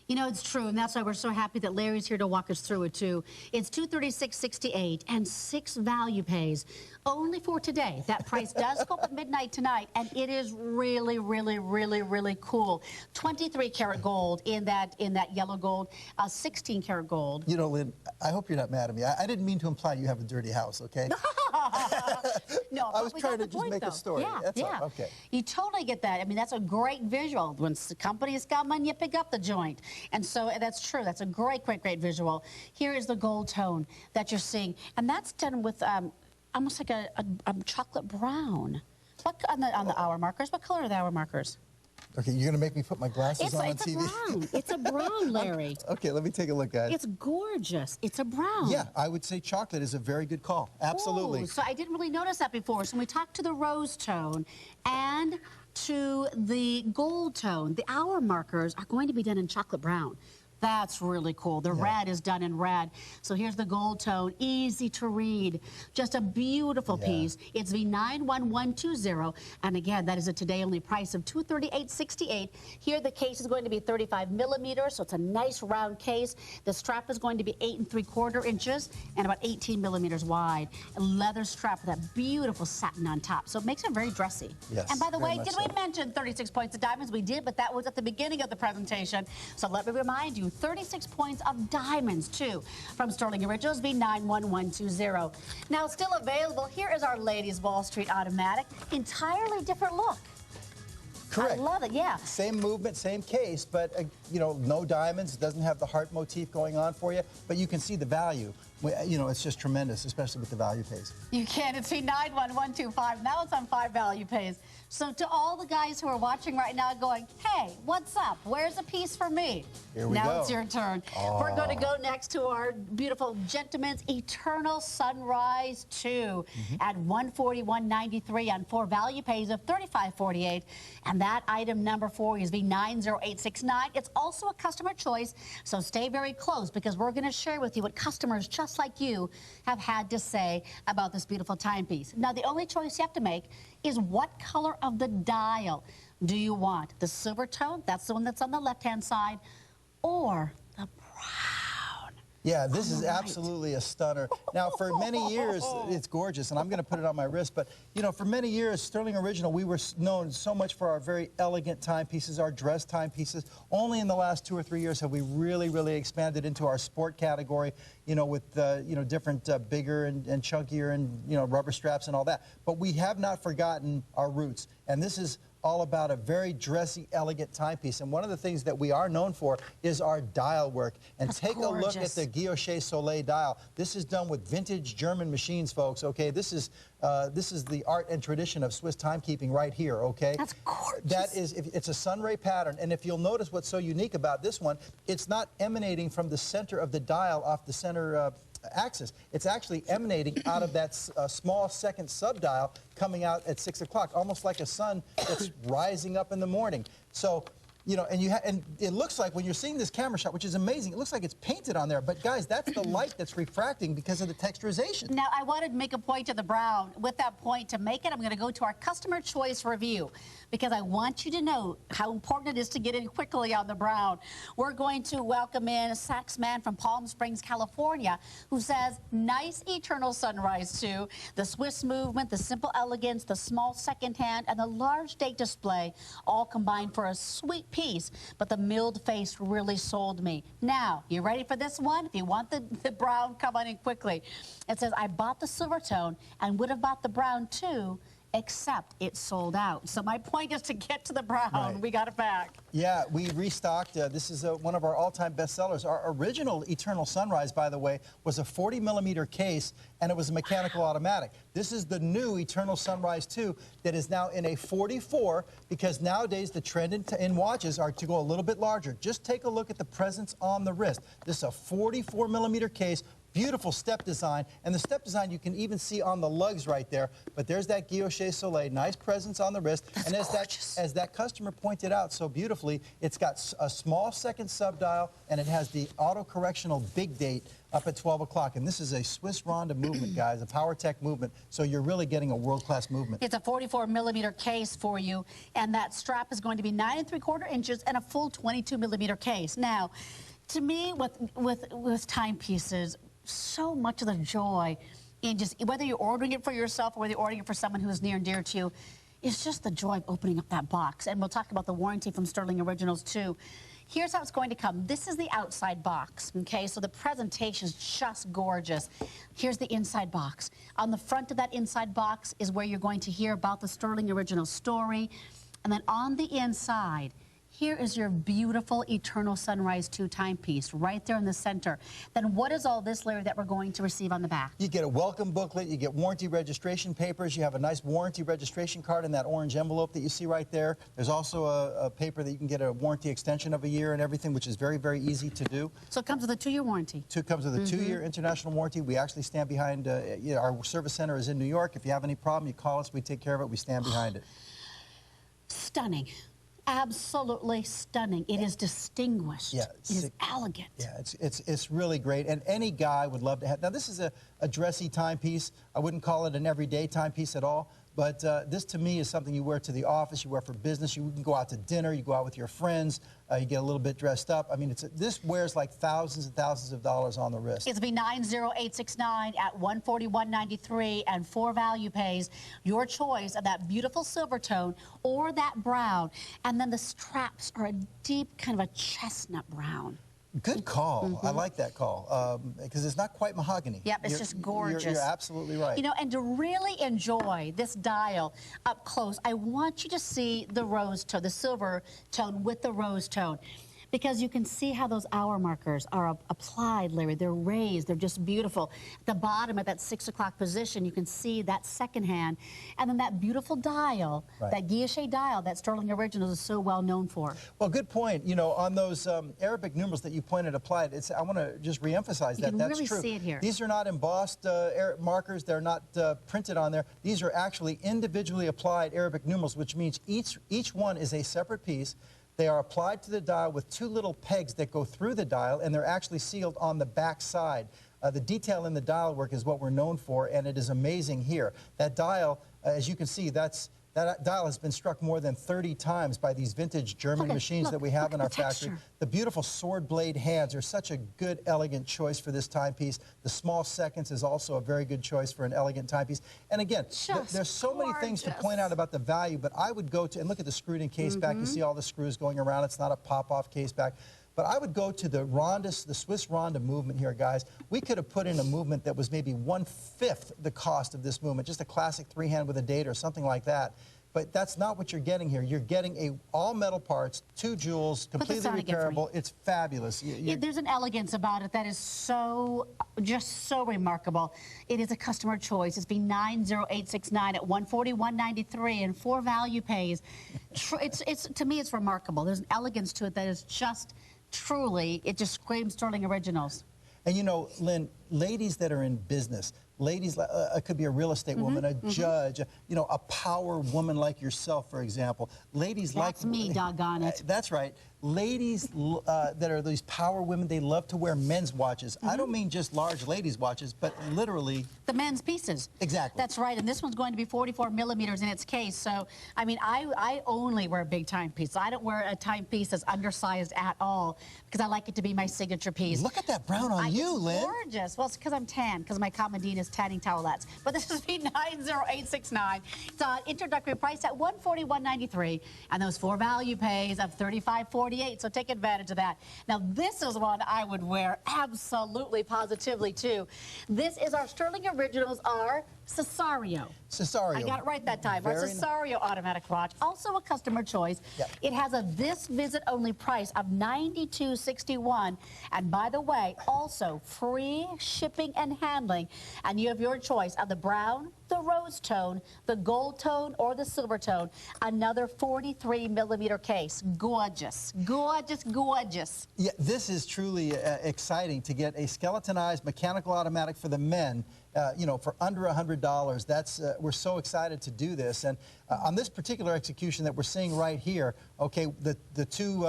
[SPEAKER 2] You know, it's true, and that's why we're so happy that Larry's here to walk us through it, too. It's $236.68 and 6 value pays only for today. That price does go up at midnight tonight, and it is really, really, really, really cool. 23-karat gold in that yellow gold, 16-karat gold.
[SPEAKER 3] You know, Lynn, I hope you're not mad at me. I didn't mean to imply you have a dirty house, okay?
[SPEAKER 2] No,
[SPEAKER 3] I was trying to just make a story.
[SPEAKER 2] Yeah,
[SPEAKER 3] that's
[SPEAKER 2] yeah.
[SPEAKER 3] all. Okay.
[SPEAKER 2] You totally get that. I mean, that's a great visual. When the companies got money, you pick up the joint. And so that's true. That's a great, great, great visual. Here is the gold tone that you're seeing. And that's done with almost like a chocolate brown. What on the hour markers? What color are the hour markers?
[SPEAKER 3] Okay, you're going to make me put my glasses on
[SPEAKER 2] it's
[SPEAKER 3] TV?
[SPEAKER 2] It's a brown. It's a brown, Larry.
[SPEAKER 3] Okay, let me take a look, guys.
[SPEAKER 2] It's gorgeous. It's a brown.
[SPEAKER 3] Yeah, I would say chocolate is a very good call. Absolutely.
[SPEAKER 2] Ooh, so I didn't really notice that before. So when we talked to the rose tone and to the gold tone, the hour markers are going to be done in chocolate brown. That's really cool. The red is done in red. So here's the gold tone, easy to read. Just a beautiful piece. It's V91120. And again, that is a today only price of $238.68. Here the case is going to be 35 millimeters, so it's a nice round case. The strap is going to be 8 3/4 inches and about 18 millimeters wide. A leather strap with that beautiful satin on top. So it makes it very dressy.
[SPEAKER 3] Yes,
[SPEAKER 2] and by the way, did
[SPEAKER 3] so.
[SPEAKER 2] we mention 36 points of diamonds? We did, but that was at the beginning of the presentation. So let me remind you, 36 points of diamonds, too, from Stuhrling Originals V91120. Now, still available, here is our Ladies Wall Street Automatic. Entirely different look.
[SPEAKER 3] Correct.
[SPEAKER 2] I love it, yeah.
[SPEAKER 3] Same movement, same case, but, you know, no diamonds. It doesn't have the heart motif going on for you, but you can see the value. You know, it's just tremendous, especially with the value pays.
[SPEAKER 2] You can. It's V91125. Now it's on 5 value pays. So to all the guys who are watching right now going, hey, what's up? Where's a piece for me?
[SPEAKER 3] Here we go.
[SPEAKER 2] Now it's your turn. We're going to go next to our beautiful Gentleman's Eternal Sunrise 2 at $141.93 on 4 value pays of $35.48. And that item number 4 is V90869. It's also a customer choice, so stay very close because we're going to share with you what customers just like you have had to say about this beautiful timepiece. Now, the only choice you have to make is what color of the dial do you want? The silver tone, that's the one that's on the left-hand side, or the brown?
[SPEAKER 3] Yeah, this is absolutely a stunner. Now, for many years, it's gorgeous, and I'm going to put it on my wrist, but, you know, for many years, Stuhrling Original, we were known so much for our very elegant timepieces, our dress timepieces. Only in the last 2 or 3 years have we really, really expanded into our sport category, you know, with, you know, different bigger and chunkier and, you know, rubber straps and all that. But we have not forgotten our roots, and this is all about a very dressy, elegant timepiece. And one of the things that we are known for is our dial work. And
[SPEAKER 2] That's
[SPEAKER 3] take
[SPEAKER 2] gorgeous.
[SPEAKER 3] a look at the Guilloche Soleil dial. This is done with vintage German machines, folks, okay? This is the art and tradition of Swiss timekeeping right here, okay?
[SPEAKER 2] That's gorgeous.
[SPEAKER 3] That is, it's a sunray pattern. And if you'll notice what's so unique about this one, it's not emanating from the center of the dial off the center axis. It's actually emanating out of that small second subdial coming out at 6 o'clock, almost like a sun that's rising up in the morning. So, you know, and it looks like when you're seeing this camera shot, which is amazing, it looks like it's painted on there. But guys, that's the light that's refracting because of the texturization.
[SPEAKER 2] Now, I wanted to make a point to the brown. With that point to make it, I'm going to go to our customer choice review because I want you to know how important it is to get in quickly on the brown. We're going to welcome in a sax man from Palm Springs, California, who says, nice Eternal Sunrise 2, the Swiss movement, the simple elegance, the small second hand, and the large date display all combined for a sweet piece, but the milled face really sold me. Now, you ready for this one? If you want the brown, come on in quickly. It says, I bought the silver tone and would have bought the brown too except it's sold out. So my point is to get to the brown.
[SPEAKER 3] Right.
[SPEAKER 2] We got it back.
[SPEAKER 3] Yeah, we restocked. This is one of our all-time bestsellers. Our original Eternal Sunrise, by the way, was a 40-millimeter case, and it was a mechanical automatic. This is the new Eternal Sunrise 2 that is now in a 44, because nowadays the trend in watches are to go a little bit larger. Just take a look at the presence on the wrist. This is a 44-millimeter case. Beautiful step design, and the step design you can even see on the lugs right there. But there's that guilloche soleil, nice presence on the wrist.
[SPEAKER 2] That's
[SPEAKER 3] and
[SPEAKER 2] gorgeous.
[SPEAKER 3] as that customer pointed out so beautifully, it's got a small second subdial, and it has the auto-correctional big date up at 12 o'clock. And this is a Swiss Ronda movement, guys, a PowerTech movement. So you're really getting a world-class movement.
[SPEAKER 2] It's a 44-millimeter case for you, and that strap is going to be 9 3/4 inches and a full 22-millimeter case. Now, to me, with timepieces, so much of the joy in just, whether you're ordering it for yourself or whether you're ordering it for someone who is near and dear to you, it's just the joy of opening up that box. And we'll talk about the warranty from Stuhrling Originals too. Here's how it's going to come. This is the outside box, okay? So the presentation is just gorgeous. Here's the inside box. On the front of that inside box is where you're going to hear about the Stuhrling Original story. And then on the inside, here is your beautiful Eternal Sunrise 2 timepiece right there in the center. Then what is all this, Larry, that we're going to receive on the back?
[SPEAKER 3] You get a welcome booklet, you get warranty registration papers, you have a nice warranty registration card in that orange envelope that you see right there. There's also a paper that you can get a warranty extension of a year and everything, which is very, very easy to do.
[SPEAKER 2] So it comes with a 2-year warranty.
[SPEAKER 3] It comes with a 2-year international warranty. We actually stand behind, our service center is in New York. If you have any problem, you call us, we take care of it, we stand behind it.
[SPEAKER 2] Stunning. Absolutely stunning. It is distinguished.
[SPEAKER 3] Yeah,
[SPEAKER 2] it is elegant.
[SPEAKER 3] Yeah, it's really great, and any guy would love to have. Now, this is a dressy timepiece. I wouldn't call it an everyday timepiece at all, but this to me is something you wear to the office, you wear for business, you can go out to dinner, you go out with your friends, you get a little bit dressed up. I mean, this wears like thousands and thousands of dollars on the wrist.
[SPEAKER 2] It's be 90869 at $141.93, and 4 value pays. Your choice of that beautiful silver tone or that brown. And then the straps are a deep kind of a chestnut brown.
[SPEAKER 3] Good call. I like that call because it's not quite mahogany.
[SPEAKER 2] Yep, it's just gorgeous.
[SPEAKER 3] You're absolutely right.
[SPEAKER 2] You know, and to really enjoy this dial up close, I want you to see the rose tone, the silver tone with the rose tone. Because you can see how those hour markers are applied, Larry. They're raised. They're just beautiful. At the bottom, at that 6 o'clock position, you can see that second hand. And then that beautiful dial, that guilloche dial that Stuhrling Originals is so well known for.
[SPEAKER 3] Well, good point. You know, on those Arabic numerals that you pointed applied, I want to just reemphasize that.
[SPEAKER 2] You can
[SPEAKER 3] That's
[SPEAKER 2] really
[SPEAKER 3] true.
[SPEAKER 2] see it here.
[SPEAKER 3] These are not embossed markers. They're not printed on there. These are actually individually applied Arabic numerals, which means each one is a separate piece. They are applied to the dial with 2 little pegs that go through the dial, and they're actually sealed on the back side. The detail in the dial work is what we're known for, and it is amazing here. That dial, as you can see, that dial has been struck more than 30 times by these vintage German machines that we have in our factory. The beautiful sword blade hands are such a good, elegant choice for this timepiece. The small seconds is also a very good choice for an elegant timepiece. And again, there's so many things to point out about the value, but I would go to, and look at the screwed-in case back. You see all the screws going around. It's not a pop-off case back. But I would go to the Swiss Ronda movement here, guys. We could have put in a movement that was maybe 1/5 the cost of this movement, just a classic 3-hand with a date or something like that. But that's not what you're getting here. You're getting all metal parts, 2 jewels, completely repairable. It's fabulous.
[SPEAKER 2] There's an elegance about it that is just so remarkable. It is a customer choice. It's been 90869 at $141.93, and 4 value pays. To me, it's remarkable. There's an elegance to it that is just truly, it just screams Stuhrling Originals.
[SPEAKER 3] And you know, Lynn, ladies that are in business, ladies, it could be a real estate woman, a judge, you know, a power woman like yourself, for example. Ladies
[SPEAKER 2] That's me, doggone it.
[SPEAKER 3] That's right. Ladies that are these power women, they love to wear men's watches. I don't mean just large ladies' watches, but literally
[SPEAKER 2] the men's pieces.
[SPEAKER 3] Exactly.
[SPEAKER 2] That's right, and this one's going to be 44 millimeters in its case. So, I mean, I only wear big timepieces. I don't wear a timepiece that's undersized at all because I like it to be my signature piece.
[SPEAKER 3] Look at that brown on you, Lynn.
[SPEAKER 2] Gorgeous. Well, it's because I'm tan, because my commandine is tanning towelettes. But this is B90869. It's introductory price at $141.93, and those 4 value pays of $35.40. $148, so take advantage of that. Now, this is one I would wear absolutely, positively, too. This is our Stuhrling Originals, our Cesario.
[SPEAKER 3] Cesario.
[SPEAKER 2] I got it right that time. Our Cesario automatic watch, also a customer choice.
[SPEAKER 3] Yep.
[SPEAKER 2] It has a this visit only price of $92.61, and by the way, also free shipping and handling. And you have your choice of the brown, the rose tone, the gold tone, or the silver tone. Another 43-millimeter case. Gorgeous, gorgeous, gorgeous.
[SPEAKER 3] Yeah, this is truly exciting to get a skeletonized mechanical automatic for the men. You know, for under $100. That's we're so excited to do this. And on this particular execution that we're seeing right here, okay, the two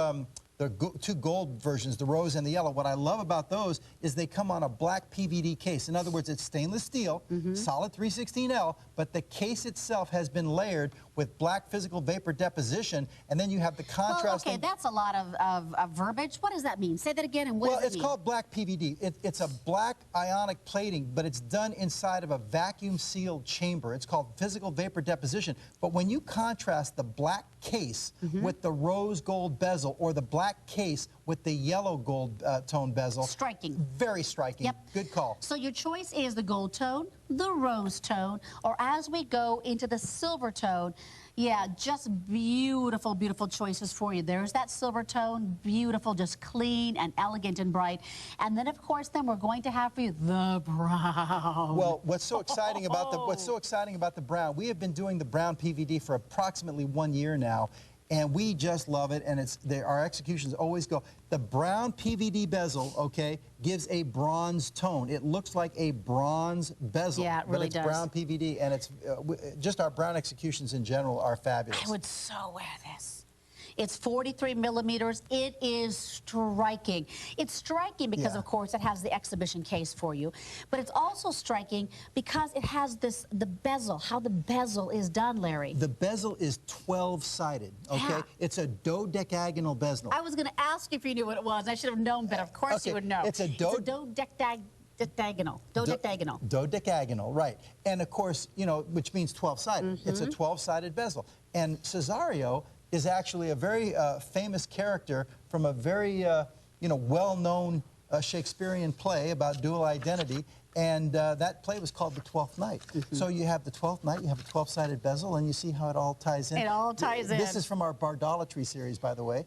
[SPEAKER 3] gold versions, the rose and the yellow, what I love about those is they come on a black PVD case. In other words, it's stainless steel, solid 316L, but the case itself has been layered with black physical vapor deposition, and then you have the contrast.
[SPEAKER 2] Well, okay, that's a lot of verbiage. What does that mean? Say that again, and what does it mean?
[SPEAKER 3] Well, it's called black PVD. It's a black ionic plating, but it's done inside of a vacuum-sealed chamber. It's called physical vapor deposition. But when you contrast the black case with the rose gold bezel, or the black case with the yellow gold tone bezel.
[SPEAKER 2] Striking.
[SPEAKER 3] Very striking.
[SPEAKER 2] Yep.
[SPEAKER 3] Good call.
[SPEAKER 2] So your choice is the gold tone, the rose tone, or as we go into the silver tone, yeah, just beautiful, beautiful choices for you. There's that silver tone, beautiful, just clean and elegant and bright. And then, of course, then we're going to have for you the brown.
[SPEAKER 3] Well, what's so exciting about the brown? We have been doing the brown PVD for approximately 1 year now, and we just love it. And our executions always go. The brown PVD bezel, okay, gives a bronze tone. It looks like a bronze bezel.
[SPEAKER 2] Yeah, it really
[SPEAKER 3] does. But it's brown PVD, and it's just our brown executions in general are fabulous.
[SPEAKER 2] I would so wear this. It's 43 millimeters. It is striking. It's striking because, of course, it has the exhibition case for you. But it's also striking because it has the bezel, how the bezel is done, Larry.
[SPEAKER 3] The bezel is 12-sided, okay?
[SPEAKER 2] Yeah.
[SPEAKER 3] It's a dodecagonal bezel.
[SPEAKER 2] I was going to ask if you knew what it was. I should have known, but of course you would know.
[SPEAKER 3] It's a
[SPEAKER 2] dodecagonal.
[SPEAKER 3] Dodecagonal, right. And, of course, you know, which means 12-sided. It's a 12-sided bezel. And Cesario is actually a very famous character from a very, you know, well-known Shakespearean play about dual identity, and that play was called The Twelfth Night. So you have the 12th night, you have a 12-sided bezel, and you see how it all ties in.
[SPEAKER 2] It all ties in.
[SPEAKER 3] This is from our Bardolatry series, by the way.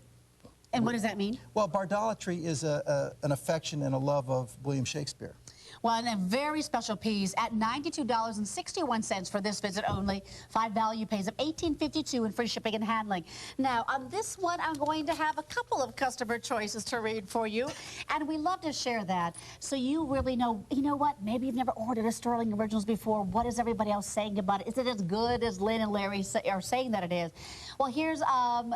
[SPEAKER 2] And what does that mean?
[SPEAKER 3] Well, Bardolatry is an affection and a love of William Shakespeare.
[SPEAKER 2] Well, and a very special piece at $92.61 for this visit only. 5 value pays of $18.52 in free shipping and handling. Now, on this one, I'm going to have a couple of customer choices to read for you, and we love to share that so you really know, you know what, maybe you've never ordered a Stuhrling Originals before. What is everybody else saying about it? Is it as good as Lynn and Larry are saying that it is? Well, here's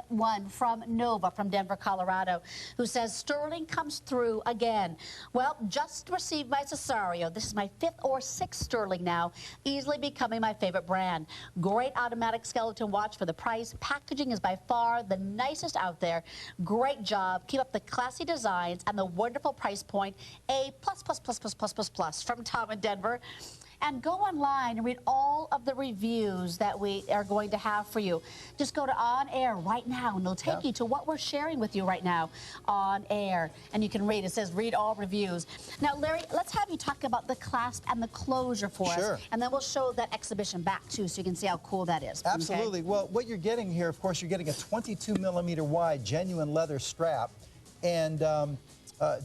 [SPEAKER 2] one from Nova from Denver, Colorado, who says, Stuhrling comes through again. Well, just received my Cesario. This is my 5th or 6th Stuhrling now, easily becoming my favorite brand. Great automatic skeleton watch for the price. Packaging is by far the nicest out there. Great job. Keep up the classy designs and the wonderful price point. A plus, plus, plus, plus, plus, plus, plus from Tom in Denver. And go online and read all of the reviews that we are going to have for you. Just go to On Air right now, and it'll take you to what we're sharing with you right now on air. And you can read. It says, read all reviews. Now, Larry, let's have you talk about the clasp and the closure for us. And then we'll show that exhibition back, too, so you can see how cool that is.
[SPEAKER 3] Absolutely. Okay? Well, what you're getting here, of course, you're getting a 22-millimeter wide genuine leather strap. And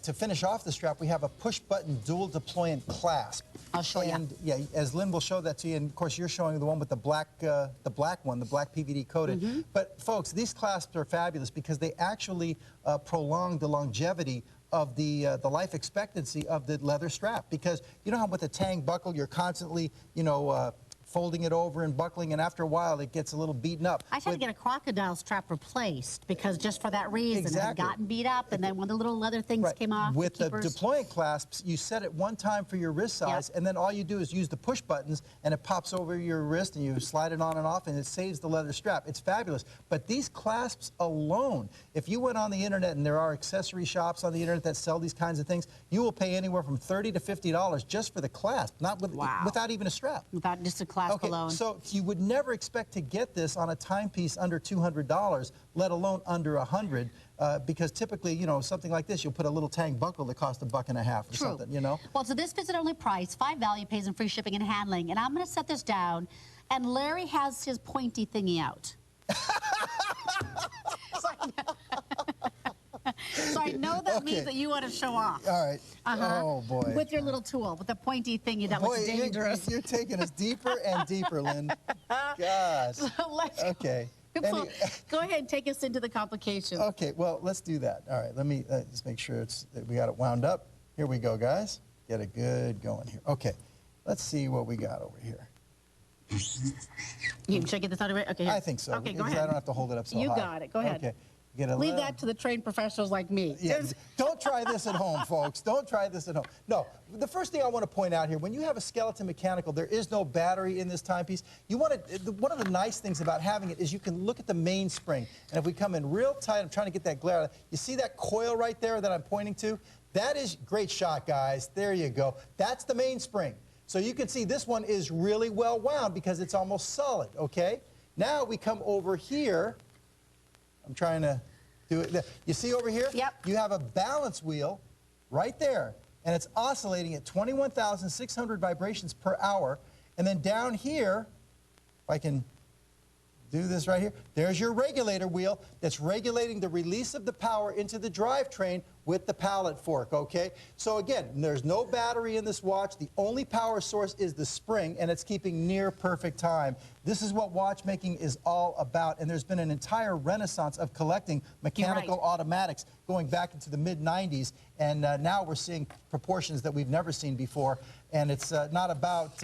[SPEAKER 3] to finish off the strap, we have a push-button dual-deployant clasp.
[SPEAKER 2] I'll show you.
[SPEAKER 3] And yeah, as Lynn will show that to you, and of course you're showing the one with the black one, the black PVD coated. But folks, these clasps are fabulous because they actually prolong the longevity of the life expectancy of the leather strap. Because you know how with a tang buckle you're constantly, you know, folding it over and buckling, and after a while it gets a little beaten up.
[SPEAKER 2] I had to get a crocodile strap replaced because just for that reason. It had gotten beat up, and then when the little leather things came off.
[SPEAKER 3] With the deploying clasps, you set it one time for your wrist size, and then all you do is use the push buttons, and it pops over your wrist, and you slide it on and off, and it saves the leather strap. It's fabulous. But these clasps alone, if you went on the internet, and there are accessory shops on the internet that sell these kinds of things, you will pay anywhere from $30 to $50 just for the clasp, not with, without even a strap.
[SPEAKER 2] Without just a clasp. last
[SPEAKER 3] Okay,
[SPEAKER 2] alone.
[SPEAKER 3] so you would never expect to get this on a timepiece under $200, let alone under $100, because typically, you know, something like this, you'll put a little tang buckle that costs $1.50 or something, you know?
[SPEAKER 2] Well, so this visit-only price, 5 value pays and free shipping and handling. And I'm going to set this down, and Larry has his pointy thingy out. So I know that means that you want to show off.
[SPEAKER 3] All right. Oh, boy.
[SPEAKER 2] With your little tool, with the pointy thingy that looks dangerous.
[SPEAKER 3] You're taking us deeper and deeper, Lynn. Gosh.
[SPEAKER 2] So let's
[SPEAKER 3] okay.
[SPEAKER 2] go ahead and take us into the complications.
[SPEAKER 3] Okay, well, let's do that. All right, let me just make sure we got it wound up. Here we go, guys. Get it good going here. Okay, let's see what we got over here.
[SPEAKER 2] Should I get this out of it? Okay. Here.
[SPEAKER 3] I think so.
[SPEAKER 2] Okay, go
[SPEAKER 3] because
[SPEAKER 2] ahead.
[SPEAKER 3] I don't have to hold it up so high.
[SPEAKER 2] You got it. Go ahead.
[SPEAKER 3] Okay.
[SPEAKER 2] Leave that to the trained professionals like me.
[SPEAKER 3] Yeah, don't try this at home, folks. Don't try this at home. No, the first thing I want to point out here, when you have a skeleton mechanical, there is no battery in this timepiece. You want to, one of the nice things about having it is you can look at the mainspring. And if we come in real tight, I'm trying to get that glare out. You see that coil right there that I'm pointing to? That is, great shot, guys. There you go. That's the mainspring. So you can see this one is really well wound because it's almost solid, okay? Now we come over here. I'm trying to do it. You see over here?
[SPEAKER 2] Yep.
[SPEAKER 3] You have a balance wheel right there, and it's oscillating at 21,600 vibrations per hour. And then down here, if I can do this right here, there's your regulator wheel that's regulating the release of the power into the drivetrain with the pallet fork, okay? So again, there's no battery in this watch. The only power source is the spring, and it's keeping near perfect time. This is what watchmaking is all about, and there's been an entire renaissance of collecting mechanical automatics going back into the mid-90s, and now we're seeing proportions that we've never seen before, and it's not about,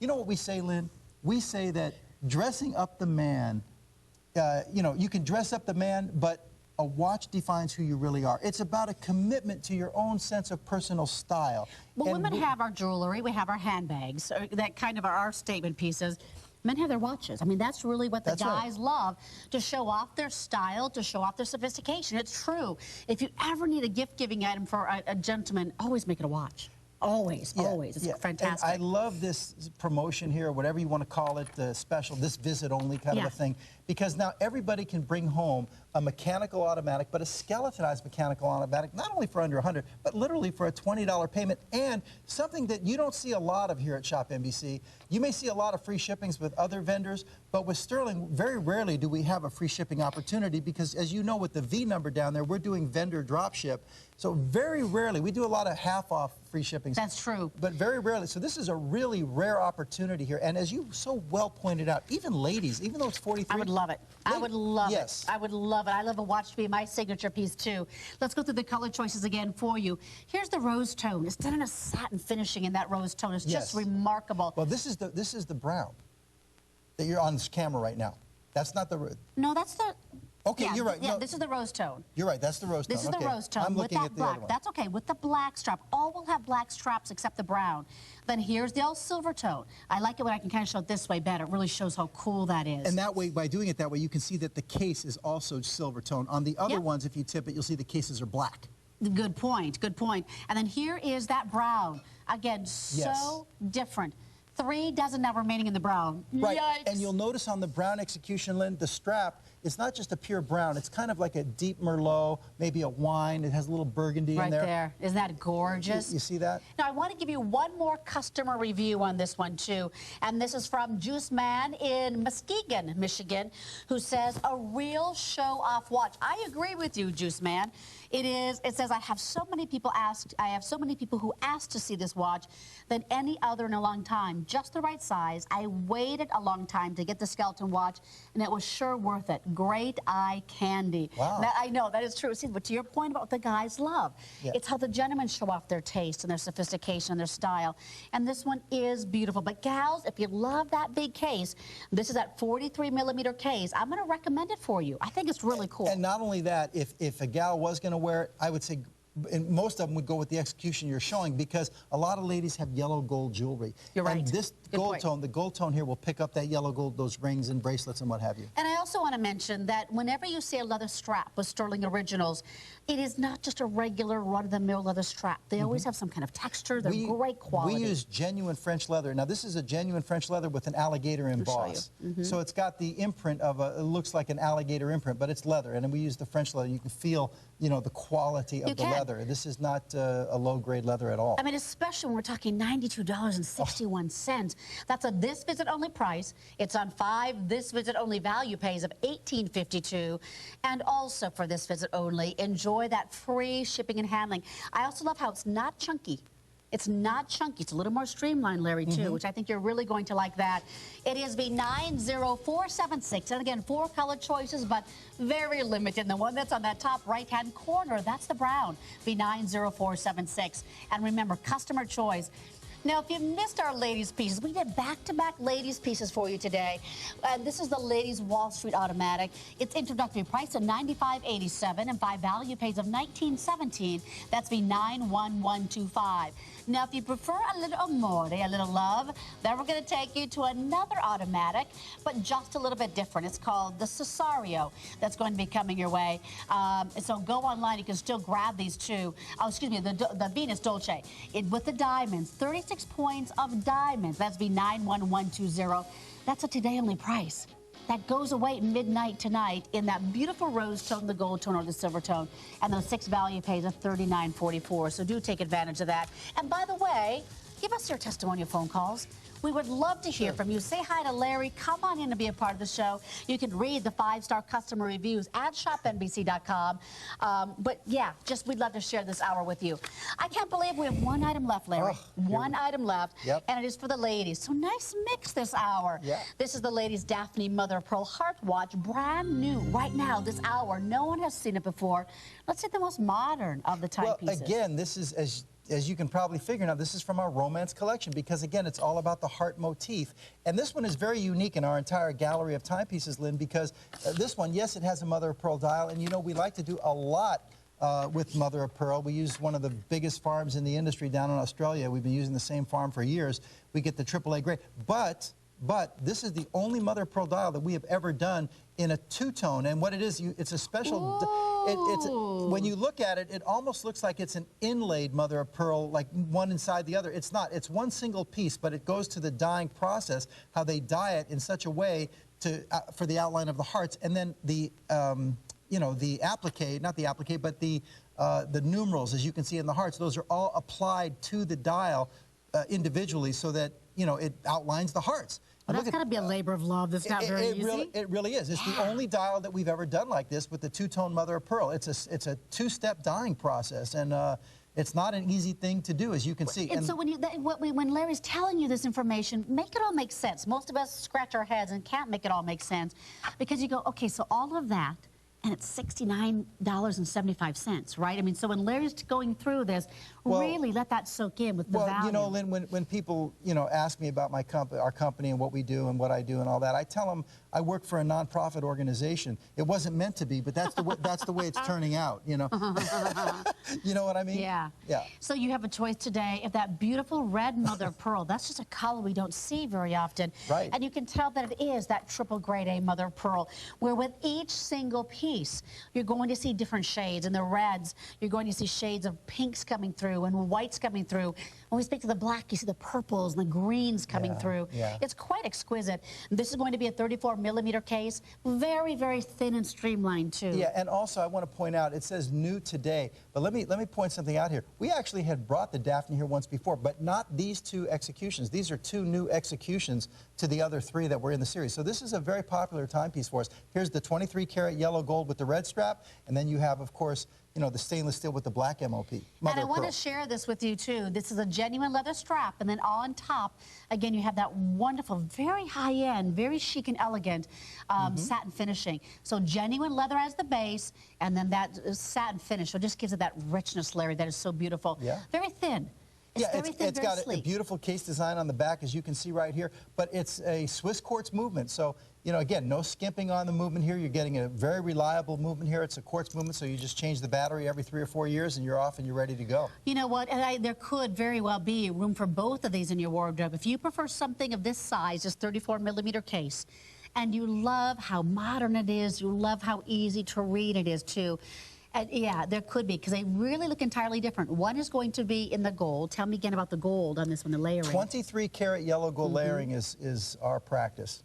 [SPEAKER 3] you know what we say, Lynn? We say that dressing up the man, you know, you can dress up the man, but a watch defines who you really are. It's about a commitment to your own sense of personal style.
[SPEAKER 2] Well, women have our jewelry, we have our handbags, that kind of are our statement pieces. Men have their watches. I mean, that's really what the guys love, to show off their style, to show off their sophistication. It's true. If you ever need a gift-giving item for a gentleman, always make it a watch. Always, always. It's fantastic.
[SPEAKER 3] And I love this promotion here, whatever you want to call it, the special, this visit-only kind of a thing, because now everybody can bring home a mechanical automatic, but a skeletonized mechanical automatic, not only for under $100, but literally for a $20 payment, and something that you don't see a lot of here at ShopNBC. You may see a lot of free shippings with other vendors, but with Stuhrling, very rarely do we have a free shipping opportunity because, as you know, with the V number down there, we're doing vendor drop ship. So very rarely, we do a lot of half-off free shippings.
[SPEAKER 2] That's true.
[SPEAKER 3] But very rarely. So this is a really rare opportunity here. And as you so well pointed out, even ladies, even though it's 43.
[SPEAKER 2] I would love it. I would love
[SPEAKER 3] it.
[SPEAKER 2] I would love it. I love a watch to be my signature piece, too. Let's go through the color choices again for you. Here's the rose tone. It's done in a satin finishing in that rose tone. It's just remarkable.
[SPEAKER 3] Well, this is the brown that you're on this camera right now. That's not the...
[SPEAKER 2] No, that's the...
[SPEAKER 3] Okay, you're right.
[SPEAKER 2] Yeah,
[SPEAKER 3] no,
[SPEAKER 2] this is the rose tone.
[SPEAKER 3] You're right, that's the rose tone.
[SPEAKER 2] This is the rose tone.
[SPEAKER 3] I'm looking
[SPEAKER 2] with that
[SPEAKER 3] at the
[SPEAKER 2] black.
[SPEAKER 3] other one.
[SPEAKER 2] That's okay, with the black strap. All will have black straps except the brown. Then here's the old silver tone. I like it when I can kind of show it this way better. It really shows how cool that is.
[SPEAKER 3] And that way, by doing it that way, you can see that the case is also silver tone. On the other ones, if you tip it, you'll see the cases are black.
[SPEAKER 2] Good point, good point. And then here is that brown. Again, so different. 3 dozen now remaining in the brown.
[SPEAKER 3] Right,
[SPEAKER 2] Yikes.
[SPEAKER 3] and you'll notice on the brown execution, Lynn, the strap, it's not just a pure brown. It's kind of like a deep Merlot, maybe a wine. It has a little burgundy in there.
[SPEAKER 2] Right there. Isn't that gorgeous?
[SPEAKER 3] You see that?
[SPEAKER 2] Now, I want to give you one more customer review on this one, too. And this is from Juice Man in Muskegon, Michigan, who says, a real show-off watch. I agree with you, Juice Man. It says, I have so many people who asked to see this watch than any other in a long time. Just the right size. I waited a long time to get the skeleton watch, and it was sure worth it. Great eye candy.
[SPEAKER 3] Wow.
[SPEAKER 2] Now, I know, that is true. See, but to your point about what the guys love, it's how the gentlemen show off their taste and their sophistication and their style. And this one is beautiful. But gals, if you love that big case, this is that 43mm case. I'm going to recommend it for you. I think it's really cool.
[SPEAKER 3] And not only that, if a gal was going to wear it, I would say and most of them would go with the execution you're showing because a lot of ladies have yellow gold jewelry.
[SPEAKER 2] You're right.
[SPEAKER 3] And this
[SPEAKER 2] Good
[SPEAKER 3] gold
[SPEAKER 2] point.
[SPEAKER 3] tone, the gold tone here will pick up that yellow gold, those rings and bracelets and what have you.
[SPEAKER 2] And I also want to mention that whenever you see a leather strap with Stuhrling Originals, it is not just a regular run-of-the-mill leather strap. They always have some kind of texture. They're great quality.
[SPEAKER 3] We use genuine French leather. Now, this is a genuine French leather with an alligator emboss. So it's got the imprint of it looks like an alligator imprint, but it's leather. And then we use the French leather. You can feel, you know, the quality of the leather. This is not a low-grade leather at all.
[SPEAKER 2] I mean, especially when we're talking $92.61. That's a this visit only price. It's on 5 this visit only value pays of $18.52. And also for this visit only, enjoy that free shipping and handling. I also love how it's not chunky. It's not chunky. It's a little more streamlined, Larry, too, which I think you're really going to like that. It is the 90476. And again, 4 color choices, but very limited. And the one that's on that top right-hand corner, that's the brown, the 90476. And remember, customer choice. Now, if you missed our ladies' pieces, we did back-to-back ladies' pieces for you today. And this is the Ladies Wall Street Automatic. It's introductory price of $95.87 and 5 value pays of $19.17. That's the 91125. Now, if you prefer a little amore, a little love, then we're going to take you to another automatic, but just a little bit different. It's called the Cesario. That's going to be coming your way. So go online. You can still grab these two. Oh, excuse me, the Venus Dolce. With the diamonds, 36 points of diamonds. That's the 91120. That's a today-only price. That goes away at midnight tonight in that beautiful rose tone, the gold tone, or the silver tone. And those 6 value pays of $39.44. So do take advantage of that. And by the way, give us your testimonial phone calls. We would love to hear from you. Say hi to Larry. Come on in to be a part of the show. You can read the 5-star customer reviews at ShopNBC.com. But yeah, we'd love to share this hour with you. I can't believe we have one item left, Larry. One item left, and it is for the ladies. So nice mix this hour. This is the ladies' Daphne Mother of Pearl Heart Watch, brand new right now, this hour. No one has seen it before. Let's say the most modern of the timepieces.
[SPEAKER 3] Well, again, this is, as you can probably figure now, this is from our romance collection because, again, it's all about the heart motif. And this one is very unique in our entire gallery of timepieces, Lynn, because this one, yes, it has a mother of pearl dial. And, you know, we like to do a lot with mother of pearl. We use one of the biggest farms in the industry down in Australia. We've been using the same farm for years. We get the AAA grade. But this is the only mother of pearl dial that we have ever done in a two-tone. And what it is, it's a special... when you look at it, it almost looks like it's an inlaid mother of pearl, like one inside the other. It's not. It's one single piece, but it goes to the dyeing process, how they dye it in such a way to for the outline of the hearts, and then the you know, the applique, not the applique, but the numerals, as you can see in the hearts. Those are all applied to the dial individually, so that, you know, it outlines the hearts.
[SPEAKER 2] Well, that's got to be a labor of love. That's not very easy.
[SPEAKER 3] It really is. It's the only dial that we've ever done like this with the two-tone mother of pearl. It's a 2-step dyeing process, and it's not an easy thing to do, as you can see.
[SPEAKER 2] And so when Larry's telling you this information, make it all make sense. Most of us scratch our heads and can't make it all make sense, because you go, okay, so all of that, and it's $69.75, right? I mean, so when Larry's going through this, really let that soak in with the value.
[SPEAKER 3] Well, you know, Lynn, when people, you know, ask me about our company and what we do and what I do and all that, I tell them I work for a nonprofit organization. It wasn't meant to be, but that's the way, that's the way it's turning out, you know. You know what I mean?
[SPEAKER 2] Yeah.
[SPEAKER 3] Yeah.
[SPEAKER 2] So you have a choice today of that beautiful red mother of pearl. That's just a color we don't see very often.
[SPEAKER 3] Right.
[SPEAKER 2] And you can tell that it is that triple grade A mother of pearl, where with each single piece, you're going to see different shades. In the reds, you're going to see shades of pinks coming through and whites coming through. When we speak to the black, you see the purples and the greens coming through.
[SPEAKER 3] Yeah.
[SPEAKER 2] It's quite exquisite. This is going to be a 34-millimeter case. Very, very thin and streamlined, too.
[SPEAKER 3] Yeah, and also I want to point out, it says new today, but let me point something out here. We actually had brought the Daphne here once before, but not these 2 executions. These are 2 new executions to the other 3 that were in the series. So this is a very popular timepiece for us. Here's the 23-karat yellow gold with the red strap, and then you have, of course, you know, the stainless steel with the black MOP. And
[SPEAKER 2] I want to share this with you, too. This is a genuine leather strap, and then on top, again, you have that wonderful, very high-end, very chic and elegant satin finishing. So genuine leather as the base, and then that satin finish. So it just gives it that richness, Larry, that is so beautiful.
[SPEAKER 3] Yeah.
[SPEAKER 2] Very thin.
[SPEAKER 3] It's got a beautiful case design on the back, as you can see right here, but it's a Swiss quartz movement. So You know, again, no skimping on the movement here. You're getting a very reliable movement here. It's a quartz movement, so you just change the battery every 3 or 4 years, and you're off and you're ready to go.
[SPEAKER 2] You know what? And there could very well be room for both of these in your wardrobe. If you prefer something of this size, this 34mm case, and you love how modern it is, you love how easy to read it is too. And yeah, there could be, because they really look entirely different. One is going to be in the gold. Tell me again about the gold on this one, the layering.
[SPEAKER 3] 23 karat yellow gold layering is our practice.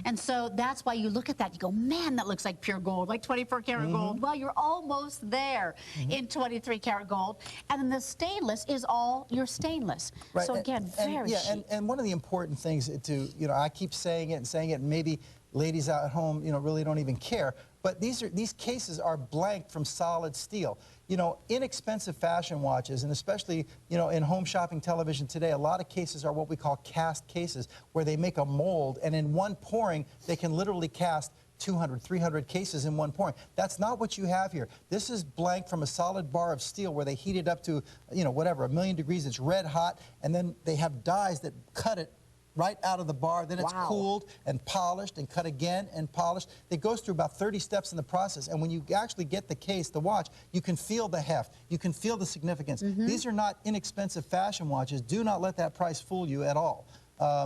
[SPEAKER 2] And so that's why you look at that, you go, man, that looks like pure gold, like 24 karat gold. Well, you're almost there in 23 karat gold. And then the stainless is all your stainless.
[SPEAKER 3] Right.
[SPEAKER 2] So again, very chic.
[SPEAKER 3] And one of the important things to, you know, I keep saying it, and maybe ladies out at home, you know, really don't even care, but these cases are blanked from solid steel. You know, inexpensive fashion watches, and especially, you know, in home shopping television today, a lot of cases are what we call cast cases, where they make a mold, and in one pouring, they can literally cast 200, 300 cases in one pouring. That's not what you have here. This is blanked from a solid bar of steel where they heat it up to, you know, whatever, 1,000,000 degrees. It's red hot, and then they have dies that cut it right out of the bar. Then it's cooled and polished and cut again and polished. It goes through about 30 steps in the process. And when you actually get the case, the watch, you can feel the heft. You can feel the significance. These are not inexpensive fashion watches. Do not let that price fool you at all.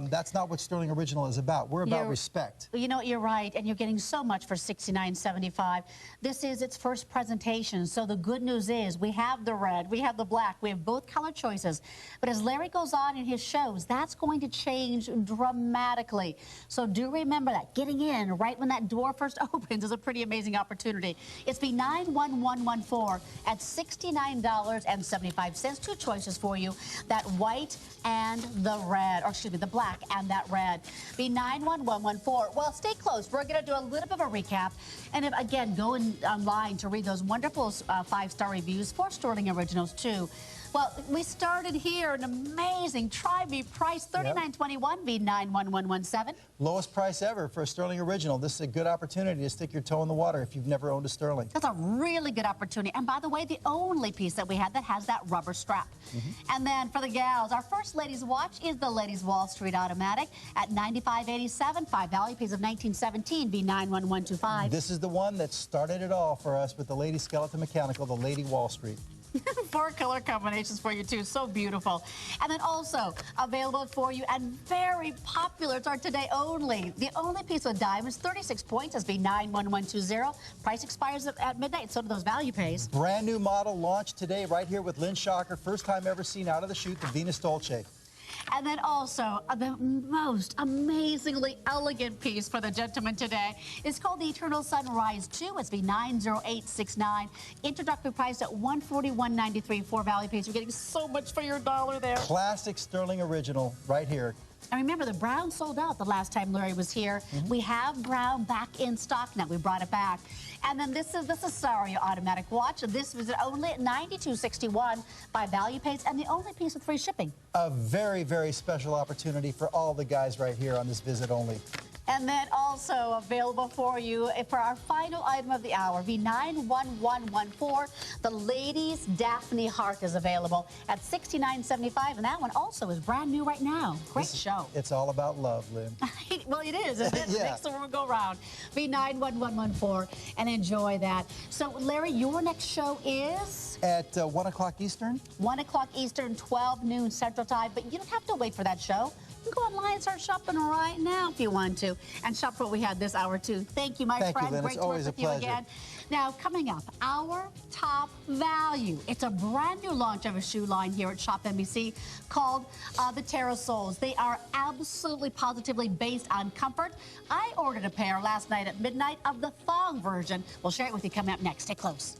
[SPEAKER 3] That's not what Stuhrling Original is about. We're about respect.
[SPEAKER 2] You know, you're right, and you're getting so much for $69.75. This is its first presentation, so the good news is we have the red, we have the black, we have both color choices. But as Larry goes on in his shows, that's going to change dramatically. So do remember that. Getting in right when that door first opens is a pretty amazing opportunity. It's B91114 at $69.75. Two choices for you, that white and the red, or excuse me, the black and that red. B91114. Well, stay close. We're going to do a little bit of a recap. And if, again, go online to read those wonderful 5-star reviews for Stuhrling Originals, too. Well, we started here an amazing try-me price, $39.21, B91117.
[SPEAKER 3] Lowest price ever for a Stuhrling Original. This is a good opportunity to stick your toe in the water if you've never owned a Stuhrling. That's
[SPEAKER 2] a really good opportunity. And by the way, the only piece that we had that has that rubber strap. And then for the gals, our first ladies' watch is the Ladies Wall Street Automatic at $95.87, 5 value pays of $19.17, B91125.
[SPEAKER 3] This is the one that started it all for us with the Lady Skeleton Mechanical, the Lady Wall Street.
[SPEAKER 2] 4 color combinations for you, too. So beautiful. And then also available for you and very popular. It's our today only. The only piece with diamonds, 36 points, is B91120. Price expires at midnight. So do those value pays.
[SPEAKER 3] Brand new model launched today right here with Lynne Schacher. First time ever seen out of the chute, the Venus Dolce.
[SPEAKER 2] And then also, the most amazingly elegant piece for the gentleman today is called the Eternal Sunrise 2. It's B90869. Introductory price at $141.93. 4 value pays. You're getting so much for your dollar there.
[SPEAKER 3] Classic Stuhrling Original right here.
[SPEAKER 2] And remember, the brown sold out the last time Larry was here. We have brown back in stock now. We brought it back. And then this is the Cesario automatic watch. This was only at $92.61 by value pays, and the only piece with free shipping.
[SPEAKER 3] A very, very special opportunity for all the guys right here on this visit only.
[SPEAKER 2] And then also available for you for our final item of the hour, B91114. The Ladies Daphne Heart is available at $69.75, and that one also is brand new right now. Great show.
[SPEAKER 3] It's all about love, Lynn.
[SPEAKER 2] Well, it is, isn't it? It makes the world go round. B91114, and enjoy that. So, Larry, your next show is?
[SPEAKER 3] At 1 o'clock Eastern.
[SPEAKER 2] 1 o'clock Eastern, 12 noon Central Time, but you don't have to wait for that show. You can go online and start shopping right now if you want to, and shop for what we had this hour, too. Thank you, my friend.
[SPEAKER 3] Thank you, Lynn.
[SPEAKER 2] Great
[SPEAKER 3] to work
[SPEAKER 2] with you again. Now, coming up, our top value. It's a brand new launch of a shoe line here at ShopNBC called the Terra Soles. They are absolutely positively based on comfort. I ordered a pair last night at midnight of the thong version. We'll share it with you coming up next. Stay close.